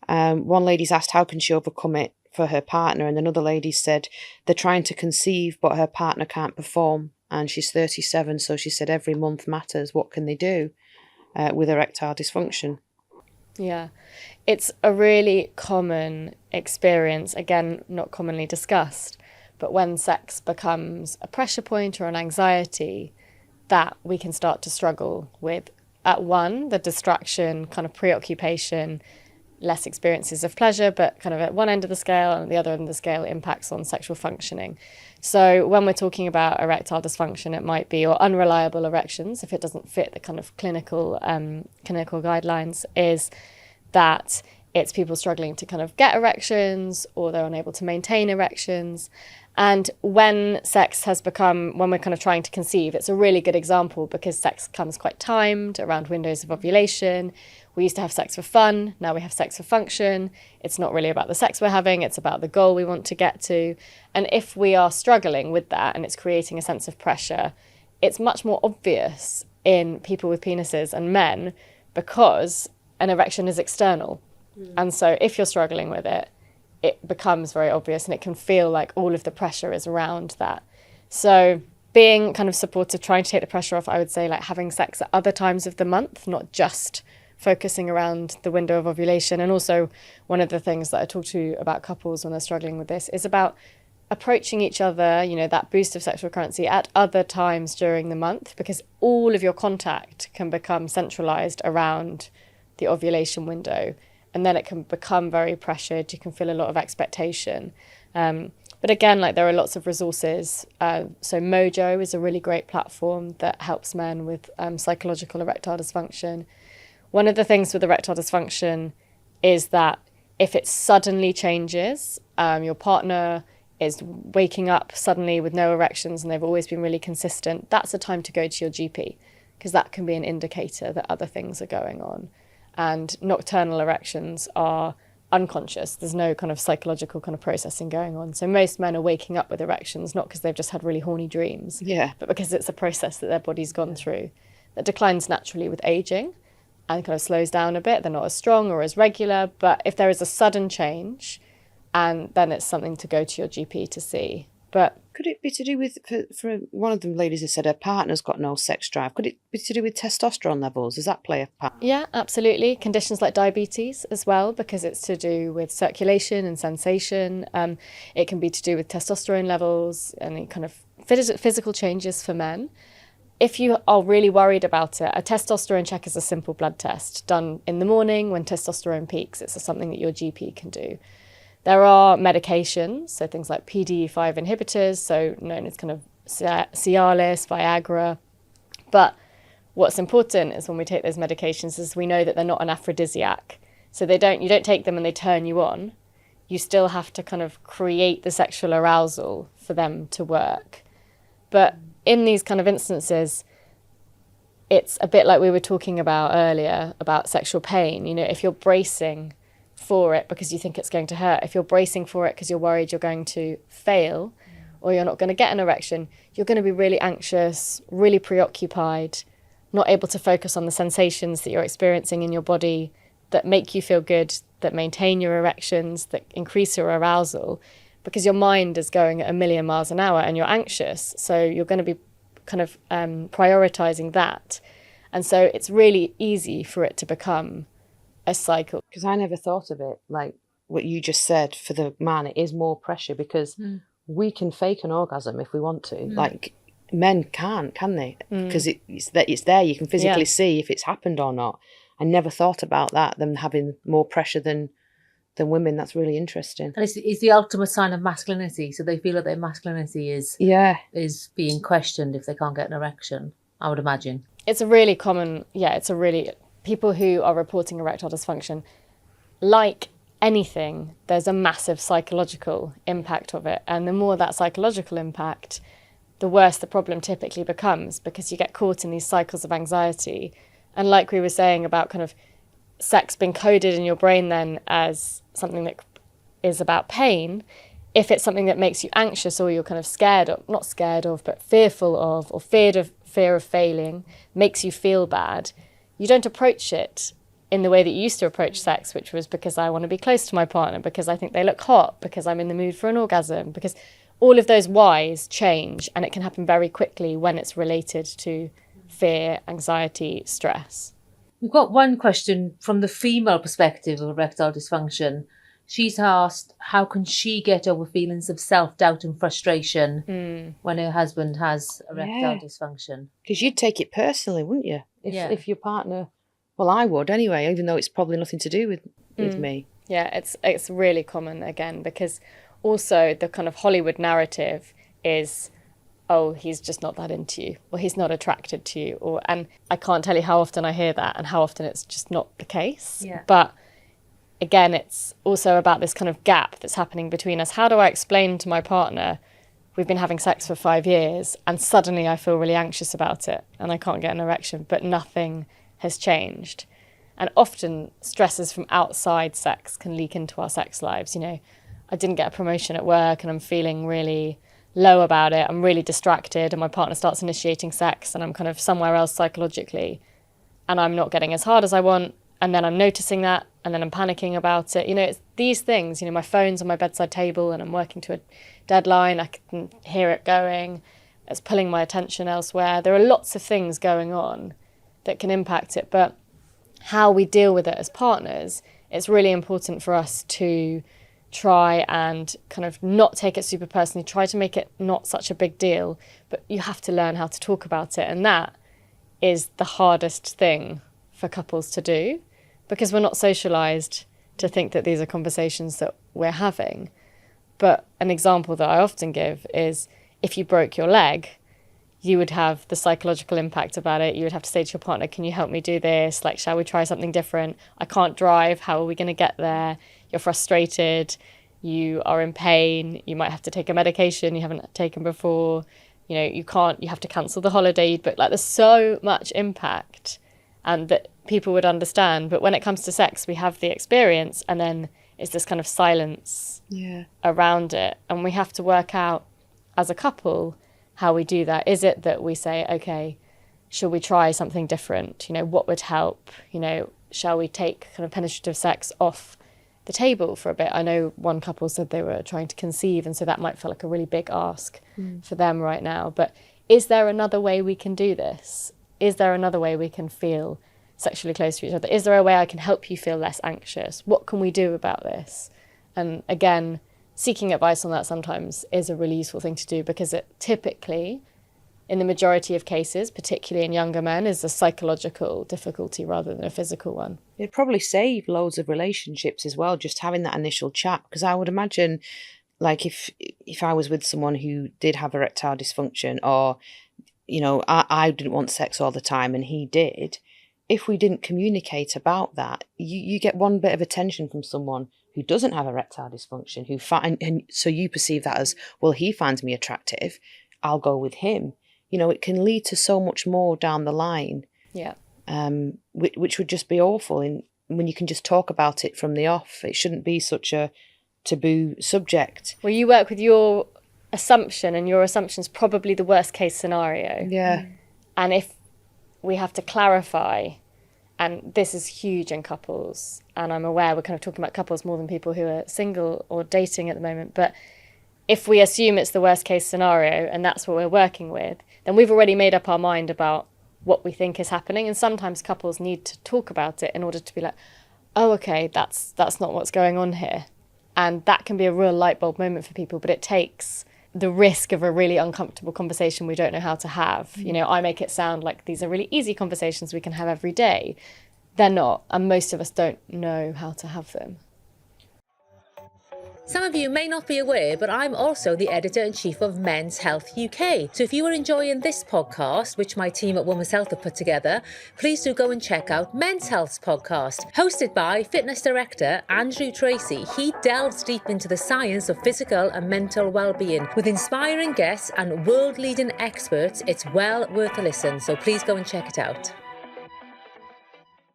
[SPEAKER 2] One lady's asked how can she overcome it for her partner, and another lady said they're trying to conceive but her partner can't perform, and she's 37, so she said every month matters. What can they do with erectile dysfunction?
[SPEAKER 1] Yeah, it's a really common experience, again, not commonly discussed, but when sex becomes a pressure point or an anxiety, that we can start to struggle with, at one, the distraction, kind of preoccupation, less experiences of pleasure, but kind of at one end of the scale, and at the other end of the scale, impacts on sexual functioning. So when we're talking about erectile dysfunction, it might be, or unreliable erections, if it doesn't fit the kind of clinical guidelines, is that It's people struggling to kind of get erections, or they're unable to maintain erections. And when we're kind of trying to conceive, it's a really good example because sex comes quite timed around windows of ovulation. We used to have sex for fun. Now we have sex for function. It's not really about the sex we're having. It's about the goal we want to get to. And if we are struggling with that and it's creating a sense of pressure, it's much more obvious in people with penises and men because an erection is external. And so if you're struggling with it, it becomes very obvious and it can feel like all of the pressure is around that. So being kind of supportive, trying to take the pressure off, I would say like having sex at other times of the month, not just focusing around the window of ovulation. And also one of the things that I talk to about couples when they're struggling with this is about approaching each other, you know, that boost of sexual currency at other times during the month, because all of your contact can become centralized around the ovulation window. And then it can become very pressured. You can feel a lot of expectation. But again, like there are lots of resources. So Mojo is a really great platform that helps men with psychological erectile dysfunction. One of the things with erectile dysfunction is that if it suddenly changes, your partner is waking up suddenly with no erections and they've always been really consistent, that's a time to go to your GP, because that can be an indicator that other things are going on. And nocturnal erections are unconscious. There's no kind of psychological kind of processing going on. So most men are waking up with erections, not because they've just had really horny dreams, but because it's a process that their body's gone through that declines naturally with aging and kind of slows down a bit. They're not as strong or as regular. But if there is a sudden change, and then it's something to go to your GP to see. But
[SPEAKER 2] could it be to do with, for one of the ladies who said her partner's got no sex drive, could it be to do with testosterone levels? Does that play a part?
[SPEAKER 1] Yeah, absolutely. Conditions like diabetes as well, because it's to do with circulation and sensation. It can be to do with testosterone levels and any kind of physical changes for men. If you are really worried about it, a testosterone check is a simple blood test done in the morning when testosterone peaks. It's something that your GP can do. There are medications, so things like PDE5 inhibitors, so known as kind of Cialis, Viagra. But what's important is when we take those medications is we know that they're not an aphrodisiac. So you don't take them and they turn you on. You still have to kind of create the sexual arousal for them to work. But in these kind of instances, it's a bit like we were talking about earlier about sexual pain. You know, if you're bracing for it because you think it's going to hurt, if you're bracing for it because you're worried you're going to fail or you're not going to get an erection, you're going to be really anxious, really preoccupied, not able to focus on the sensations that you're experiencing in your body that make you feel good, that maintain your erections, that increase your arousal, because your mind is going at 1,000,000 miles an hour and you're anxious. So you're going to be kind of prioritizing that. And so it's really easy for it to become a cycle.
[SPEAKER 2] Because I never thought of it like what you just said. For the man, it is more pressure because we can fake an orgasm if we want to. Like men can't, can they? Because it's there. You can physically see if it's happened or not. I never thought about that, them having more pressure than women. That's really interesting.
[SPEAKER 3] And it's the ultimate sign of masculinity. So they feel that their masculinity is being questioned if they can't get an erection, I would imagine.
[SPEAKER 1] It's a really common, people who are reporting erectile dysfunction, like anything, there's a massive psychological impact of it. And the more that psychological impact, the worse the problem typically becomes, because you get caught in these cycles of anxiety. And like we were saying about kind of sex being coded in your brain then as something that is about pain, if it's something that makes you anxious or you're kind of not scared of, but fearful of, or fear of failing, makes you feel bad, you don't approach it in the way that you used to approach sex, which was because I want to be close to my partner, because I think they look hot, because I'm in the mood for an orgasm, because all of those whys change, and it can happen very quickly when it's related to fear, anxiety, stress.
[SPEAKER 3] We've got one question from the female perspective of erectile dysfunction. She's asked, how can she get over feelings of self-doubt and frustration when her husband has erectile dysfunction?
[SPEAKER 2] Because you'd take it personally, wouldn't you? If your partner... Well, I would anyway, even though it's probably nothing to do with me.
[SPEAKER 1] Yeah, it's really common, again, because also the kind of Hollywood narrative is, oh, he's just not that into you, or he's not attracted to you, and I can't tell you how often I hear that and how often it's just not the case.
[SPEAKER 3] Yeah.
[SPEAKER 1] But again, it's also about this kind of gap that's happening between us. How do I explain to my partner, we've been having sex for 5 years and suddenly I feel really anxious about it and I can't get an erection, but nothing has changed. And often stresses from outside sex can leak into our sex lives. You know, I didn't get a promotion at work and I'm feeling really low about it. I'm really distracted and my partner starts initiating sex and I'm kind of somewhere else psychologically and I'm not getting as hard as I want. And then I'm noticing that and then I'm panicking about it. You know, it's these things, you know, my phone's on my bedside table and I'm working to a deadline. I can hear it going. It's pulling my attention elsewhere. There are lots of things going on that can impact it. But how we deal with it as partners, it's really important for us to try and kind of not take it super personally, try to make it not such a big deal, but you have to learn how to talk about it. And that is the hardest thing for couples to do, because we're not socialised to think that these are conversations that we're having. But an example that I often give is if you broke your leg, you would have the psychological impact about it. You would have to say to your partner, can you help me do this? Like, shall we try something different? I can't drive. How are we going to get there? You're frustrated. You are in pain. You might have to take a medication you haven't taken before. You know, you have to cancel the holiday. But like, there's so much impact and that people would understand. But when it comes to sex, we have the experience and then it's this kind of silence around it. And we have to work out as a couple how we do that. Is it that we say, okay, shall we try something different? You know, what would help? You know, shall we take kind of penetrative sex off the table for a bit? I know one couple said they were trying to conceive, and so that might feel like a really big ask for them right now. But is there another way we can do this? Is there another way we can feel sexually close to each other? Is there a way I can help you feel less anxious? What can we do about this? And again, seeking advice on that sometimes is a really useful thing to do, because it typically, in the majority of cases, particularly in younger men, is a psychological difficulty rather than a physical one.
[SPEAKER 2] It'd probably save loads of relationships as well, just having that initial chat, because I would imagine, like, if I was with someone who did have erectile dysfunction, or, you know, I didn't want sex all the time and he did, if we didn't communicate about that, you get one bit of attention from someone who doesn't have erectile dysfunction, and so you perceive that as, well, he finds me attractive, I'll go with him. You know, it can lead to so much more down the line.
[SPEAKER 1] Yeah.
[SPEAKER 2] Which would just be awful when you can just talk about it from the off. It shouldn't be such a taboo subject.
[SPEAKER 1] Well, you work with your assumption, and your assumption's probably the worst case scenario.
[SPEAKER 2] Yeah.
[SPEAKER 1] And if we have to clarify, and this is huge in couples, and I'm aware we're kind of talking about couples more than people who are single or dating at the moment, but if we assume it's the worst case scenario and that's what we're working with, then we've already made up our mind about what we think is happening. And sometimes couples need to talk about it in order to be like, oh, okay, that's not what's going on here. And that can be a real light bulb moment for people, but it takes the risk of a really uncomfortable conversation we don't know how to have. You know, I make it sound like these are really easy conversations we can have every day. They're not, and most of us don't know how to have them.
[SPEAKER 3] Some of you may not be aware, but I'm also the editor-in-chief of Men's Health UK. So if you are enjoying this podcast, which my team at Women's Health have put together, please do go and check out Men's Health's podcast. Hosted by fitness director Andrew Tracy, he delves deep into the science of physical and mental well-being. With inspiring guests and world-leading experts, it's well worth a listen, so please go and check it out.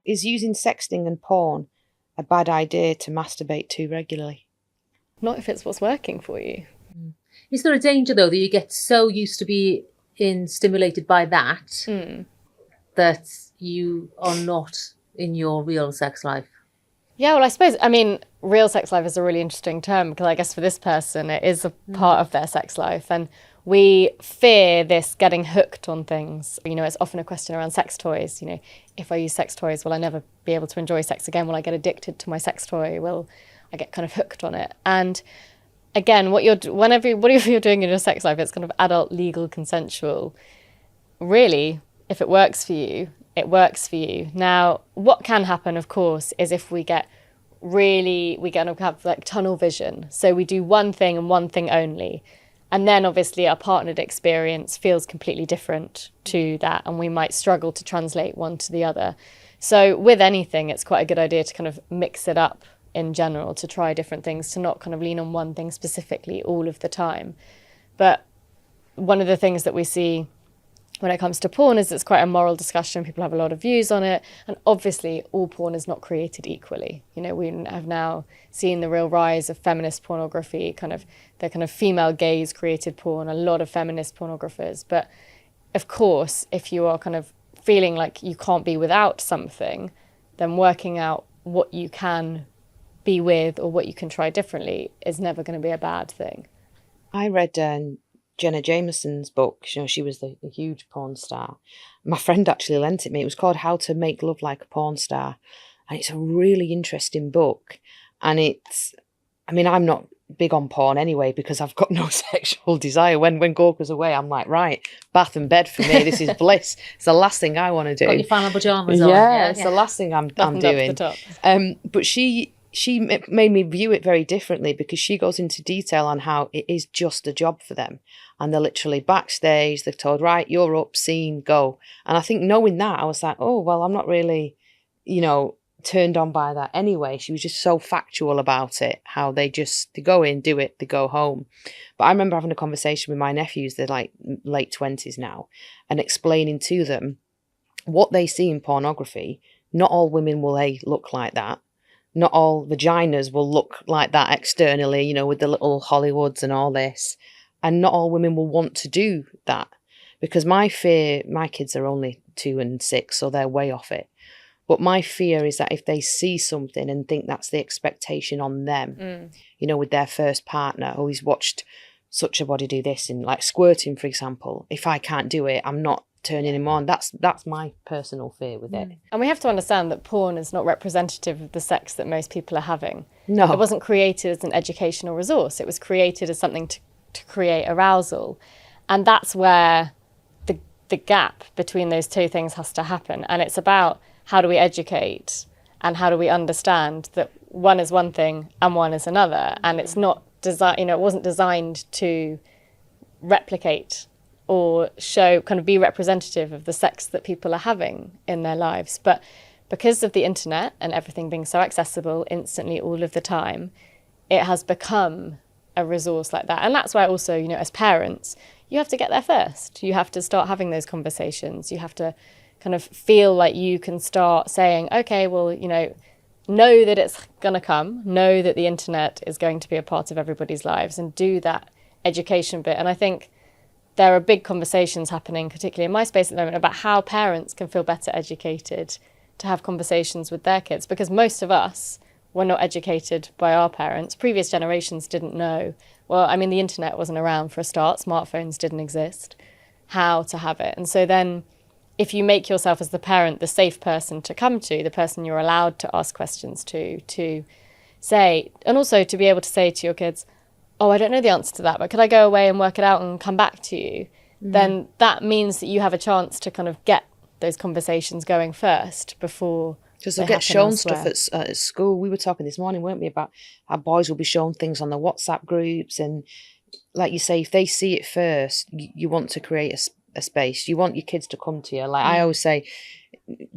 [SPEAKER 2] Is using sexting and porn a bad idea to masturbate too regularly?
[SPEAKER 1] Not if it's what's working for you.
[SPEAKER 3] Is there a danger, though, that you get so used to being stimulated by that that you are not in your real sex life?
[SPEAKER 1] Yeah, well, I suppose, I mean, real sex life is a really interesting term, because I guess for this person, it is a part of their sex life. And we fear this getting hooked on things. You know, it's often a question around sex toys. You know, if I use sex toys, will I never be able to enjoy sex again? Will I get addicted to my sex toy? Will I get kind of hooked on it? And again, whatever you're doing in your sex life, it's kind of adult, legal, consensual. Really, if it works for you, it works for you. Now, what can happen, of course, is if we have like tunnel vision. So we do one thing and one thing only. And then obviously our partnered experience feels completely different to that, and we might struggle to translate one to the other. So with anything, it's quite a good idea to kind of mix it up in general, to try different things, to not kind of lean on one thing specifically all of the time. But one of the things that we see when it comes to porn is it's quite a moral discussion. People have a lot of views on it. And obviously, all porn is not created equally. You know, we have now seen the real rise of feminist pornography, the kind of female gaze created porn, a lot of feminist pornographers. But of course, if you are kind of feeling like you can't be without something, then working out what you can be with or what you can try differently is never going to be a bad thing.
[SPEAKER 2] I read Jenna Jameson's book. You know, she was the huge porn star. My friend actually lent it me. It was called How to Make Love Like a Porn Star. And it's a really interesting book. And I'm not big on porn anyway, because I've got no sexual desire. When Gorka's away, I'm like, right, bath and bed for me. This is bliss. It's the last thing I want to do.
[SPEAKER 3] Got your flannel pajamas on.
[SPEAKER 2] Yeah, it's the last thing I'm doing.
[SPEAKER 1] Up the top.
[SPEAKER 2] But she made me view it very differently, because she goes into detail on how it is just a job for them. And they're literally backstage, they're told, right, you're up, scene, go. And I think knowing that, I was like, oh, well, I'm not really, turned on by that anyway. She was just so factual about it, how they go in, do it, they go home. But I remember having a conversation with my nephews, they're like late 20s now, and explaining to them what they see in pornography. Not all women will look like that. Not all vaginas will look like that externally, with the little Hollywoods and all this. And not all women will want to do that. Because my kids are only 2 and 6, so they're way off it. But my fear is that if they see something and think that's the expectation on them, with their first partner, oh, he's watched such a body do this, and like squirting, for example, if I can't do it, I'm not turning him on. That's my personal fear with it.
[SPEAKER 1] And we have to understand that porn is not representative of the sex that most people are having.
[SPEAKER 2] No.
[SPEAKER 1] It wasn't created as an educational resource. It was created as something to create arousal. And that's where the gap between those two things has to happen. And it's about how do we educate and how do we understand that one is one thing and one is another. And it's not it wasn't designed to replicate or show, kind of be representative of the sex that people are having in their lives. But because of the internet and everything being so accessible instantly all of the time, it has become a resource like that. And that's why also, as parents, you have to get there first. You have to start having those conversations. You have to kind of feel like you can start saying, okay, well, know that it's going to come, know that the internet is going to be a part of everybody's lives, and do that education bit. And I think there are big conversations happening, particularly in my space at the moment, about how parents can feel better educated to have conversations with their kids, because most of us were not educated by our parents. Previous generations didn't know. Well, the internet wasn't around for a start. Smartphones didn't exist. How to have it. And so then if you make yourself as the parent the safe person to come to, the person you're allowed to ask questions to say, and also to be able to say to your kids, oh, I don't know the answer to that, but could I go away and work it out and come back to you? Then that means that you have a chance to kind of get those conversations going first before
[SPEAKER 2] because they'll get shown stuff at school. We were talking this morning, weren't we, about how boys will be shown things on the WhatsApp groups. And like you say, if they see it first, you want to create a space. You want your kids to come to you. Like I always say,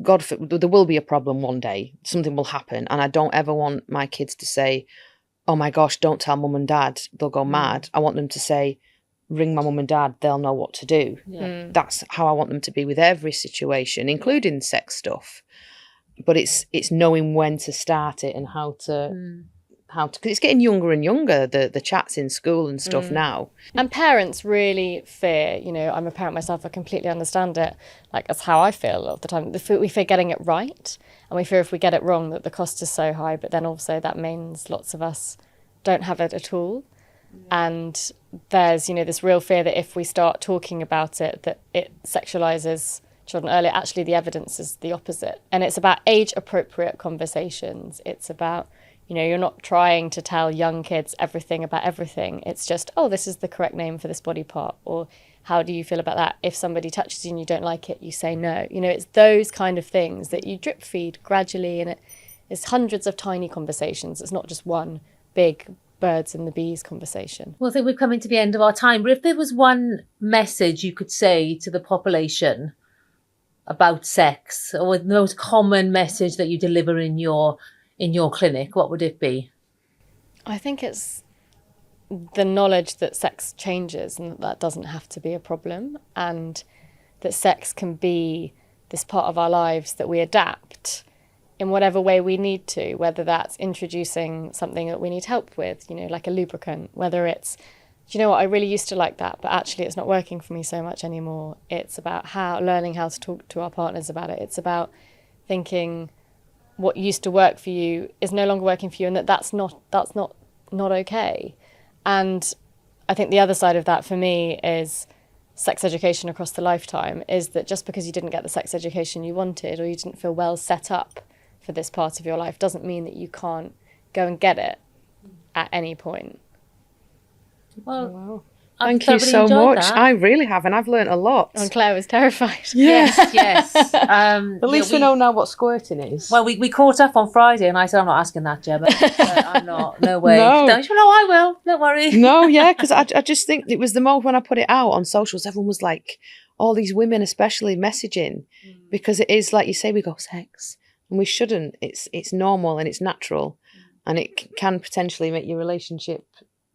[SPEAKER 2] God, there will be a problem one day. Something will happen. And I don't ever want my kids to say, oh my gosh, don't tell mum and dad, they'll go mad. I want them to say, ring my mum and dad, they'll know what to do. That's how I want them to be with every situation, including sex stuff. But it's knowing when to start it and how to because it's getting younger and younger, the chats in school and stuff now.
[SPEAKER 1] And parents really fear, I'm a parent myself, I completely understand it. Like, that's how I feel a lot of the time. We fear getting it right, and we fear if we get it wrong that the cost is so high, but then also that means lots of us don't have it at all. And there's, this real fear that if we start talking about it, that it sexualizes children earlier. Actually, the evidence is the opposite. And it's about age-appropriate conversations. It's about, you're not trying to tell young kids everything about everything. It's just, oh, this is the correct name for this body part. Or how do you feel about that? If somebody touches you and you don't like it, you say no. It's those kind of things that you drip feed gradually. And it's hundreds of tiny conversations. It's not just one big birds and the bees conversation.
[SPEAKER 3] Well, I think we're coming to the end of our time. But if there was one message you could say to the population about sex, or the most common message that you deliver in your in your clinic, what would it be?
[SPEAKER 1] I think it's the knowledge that sex changes and that doesn't have to be a problem, and that sex can be this part of our lives that we adapt in whatever way we need to, whether that's introducing something that we need help with, like a lubricant, whether it's, do you know what, I really used to like that, but actually it's not working for me so much anymore. It's about learning how to talk to our partners about it. It's about thinking what used to work for you is no longer working for you, and that's not okay. And I think the other side of that for me is sex education across the lifetime, is that just because you didn't get the sex education you wanted, or you didn't feel well set up for this part of your life, doesn't mean that you can't go and get it at any point.
[SPEAKER 2] Well, thank you so much.
[SPEAKER 3] That.
[SPEAKER 2] I really have, and I've learnt a lot.
[SPEAKER 1] And Claire was terrified.
[SPEAKER 3] Yes.
[SPEAKER 2] At least we know now what squirting is.
[SPEAKER 3] Well, we caught up on Friday, and I said, I'm not asking that, Gemma. I'm not. No way.
[SPEAKER 2] No.
[SPEAKER 3] I will. Don't worry.
[SPEAKER 2] No, yeah, because I just think it was the moment when I put it out on socials, everyone was like, all these women especially messaging, because it is, like you say, we go sex, and we shouldn't. It's normal and it's natural, and it can potentially make your relationship,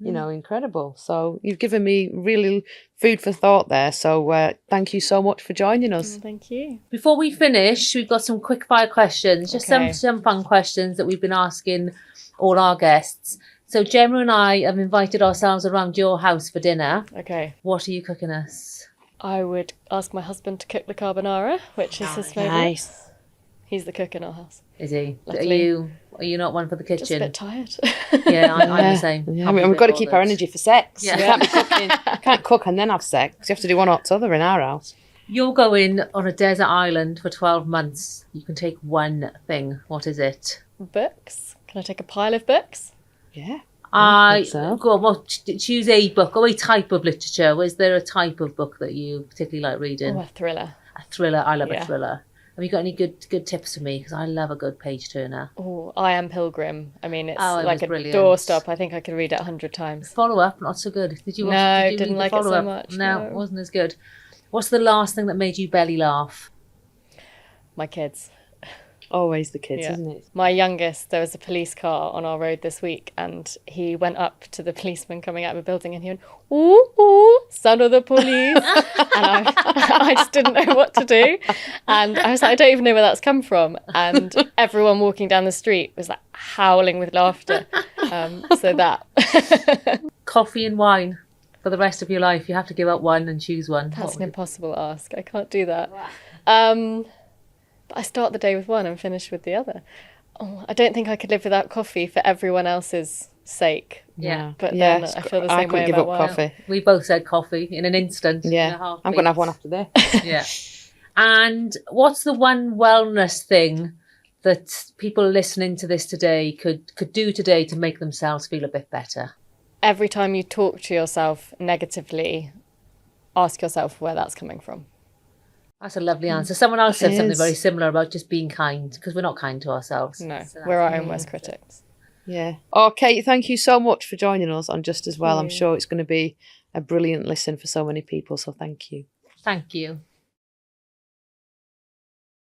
[SPEAKER 2] incredible. So you've given me really food for thought there. So thank you so much for joining us.
[SPEAKER 1] Thank you.
[SPEAKER 3] Before we finish, we've got some quick fire questions, just
[SPEAKER 1] Okay.
[SPEAKER 3] some fun questions that we've been asking all our guests. So Gemma and I have invited ourselves around your house for dinner.
[SPEAKER 1] Okay.
[SPEAKER 3] What are you cooking us?
[SPEAKER 1] I would ask my husband to cook the carbonara, which is his favourite.
[SPEAKER 2] Nice.
[SPEAKER 1] He's the cook in our house.
[SPEAKER 3] Is he?
[SPEAKER 1] Luckily.
[SPEAKER 3] Are you not one for the
[SPEAKER 1] Just a
[SPEAKER 3] kitchen?
[SPEAKER 1] bit tired.
[SPEAKER 3] Yeah, I'm the same.
[SPEAKER 2] Yeah,
[SPEAKER 3] I'm a
[SPEAKER 2] we've
[SPEAKER 3] bit
[SPEAKER 2] got to keep our
[SPEAKER 3] bothered.
[SPEAKER 2] energy for sex.
[SPEAKER 3] Yeah.
[SPEAKER 2] You can't be cooking. Can't cook and then have sex. You have to do one or the other in our house.
[SPEAKER 3] You're going on a desert island for 12 months. You can take one thing. What is it?
[SPEAKER 1] Books. Can I take a pile of books?
[SPEAKER 2] Yeah.
[SPEAKER 3] I
[SPEAKER 2] think so.
[SPEAKER 3] go on. Well, choose a book or a type of literature. Is there a type of book that you particularly like reading?
[SPEAKER 1] Oh, a thriller.
[SPEAKER 3] A thriller. I love a
[SPEAKER 1] Yeah.
[SPEAKER 3] thriller. Have you got any good tips for me? Because I love a good page turner.
[SPEAKER 1] Oh, I Am Pilgrim. I mean, it's
[SPEAKER 3] Oh, it
[SPEAKER 1] like
[SPEAKER 3] was
[SPEAKER 1] a
[SPEAKER 3] brilliant.
[SPEAKER 1] doorstop. I think I could read it 100 times.
[SPEAKER 3] Follow up, not so good. Did you?
[SPEAKER 1] No,
[SPEAKER 3] did you
[SPEAKER 1] didn't
[SPEAKER 3] read the
[SPEAKER 1] like it so
[SPEAKER 3] follow-up?
[SPEAKER 1] much,
[SPEAKER 3] No,
[SPEAKER 1] no.
[SPEAKER 3] it wasn't as good. What's the last thing that made you belly laugh?
[SPEAKER 1] My kids.
[SPEAKER 2] Always the kids,
[SPEAKER 1] Yeah.
[SPEAKER 2] isn't it?
[SPEAKER 1] My youngest, there was a police car on our road this week, and he went up to the policeman coming out of a building, and he went, "Ooh, ooh, son of the police." And I just didn't know what to do. And I was like, I don't even know where that's come from. And everyone walking down the street was like howling with laughter. So that.
[SPEAKER 3] Coffee and wine for the rest of your life. You have to give up one and choose one. What
[SPEAKER 1] That's an
[SPEAKER 3] would it
[SPEAKER 1] impossible ask. I can't do that. But I start the day with one and finish with the other. Oh, I don't think I could live without coffee for everyone else's sake.
[SPEAKER 3] Yeah.
[SPEAKER 1] But
[SPEAKER 2] Yeah,
[SPEAKER 1] then I feel the
[SPEAKER 2] I
[SPEAKER 1] same way
[SPEAKER 2] couldn't give
[SPEAKER 1] about
[SPEAKER 2] up
[SPEAKER 1] wine.
[SPEAKER 2] coffee.
[SPEAKER 3] We both said coffee in an instant. in a
[SPEAKER 2] Yeah.
[SPEAKER 3] heartbeat.
[SPEAKER 2] I'm going to have one after this.
[SPEAKER 3] Yeah. And what's the one wellness thing that people listening to this today could do today to make themselves feel a bit better?
[SPEAKER 1] Every time you talk to yourself negatively, ask yourself where that's coming from.
[SPEAKER 3] That's a lovely answer. Someone else said something
[SPEAKER 2] is.
[SPEAKER 3] very similar about just being kind, because we're not kind to ourselves.
[SPEAKER 1] No,
[SPEAKER 3] So
[SPEAKER 1] we're
[SPEAKER 3] that's-
[SPEAKER 1] our own worst critics.
[SPEAKER 2] Yeah. Oh, Kate, thank you so much for joining us on Just As Well. I'm
[SPEAKER 1] you.
[SPEAKER 2] sure it's going to be a brilliant listen for so many people. So thank you.
[SPEAKER 3] Thank you.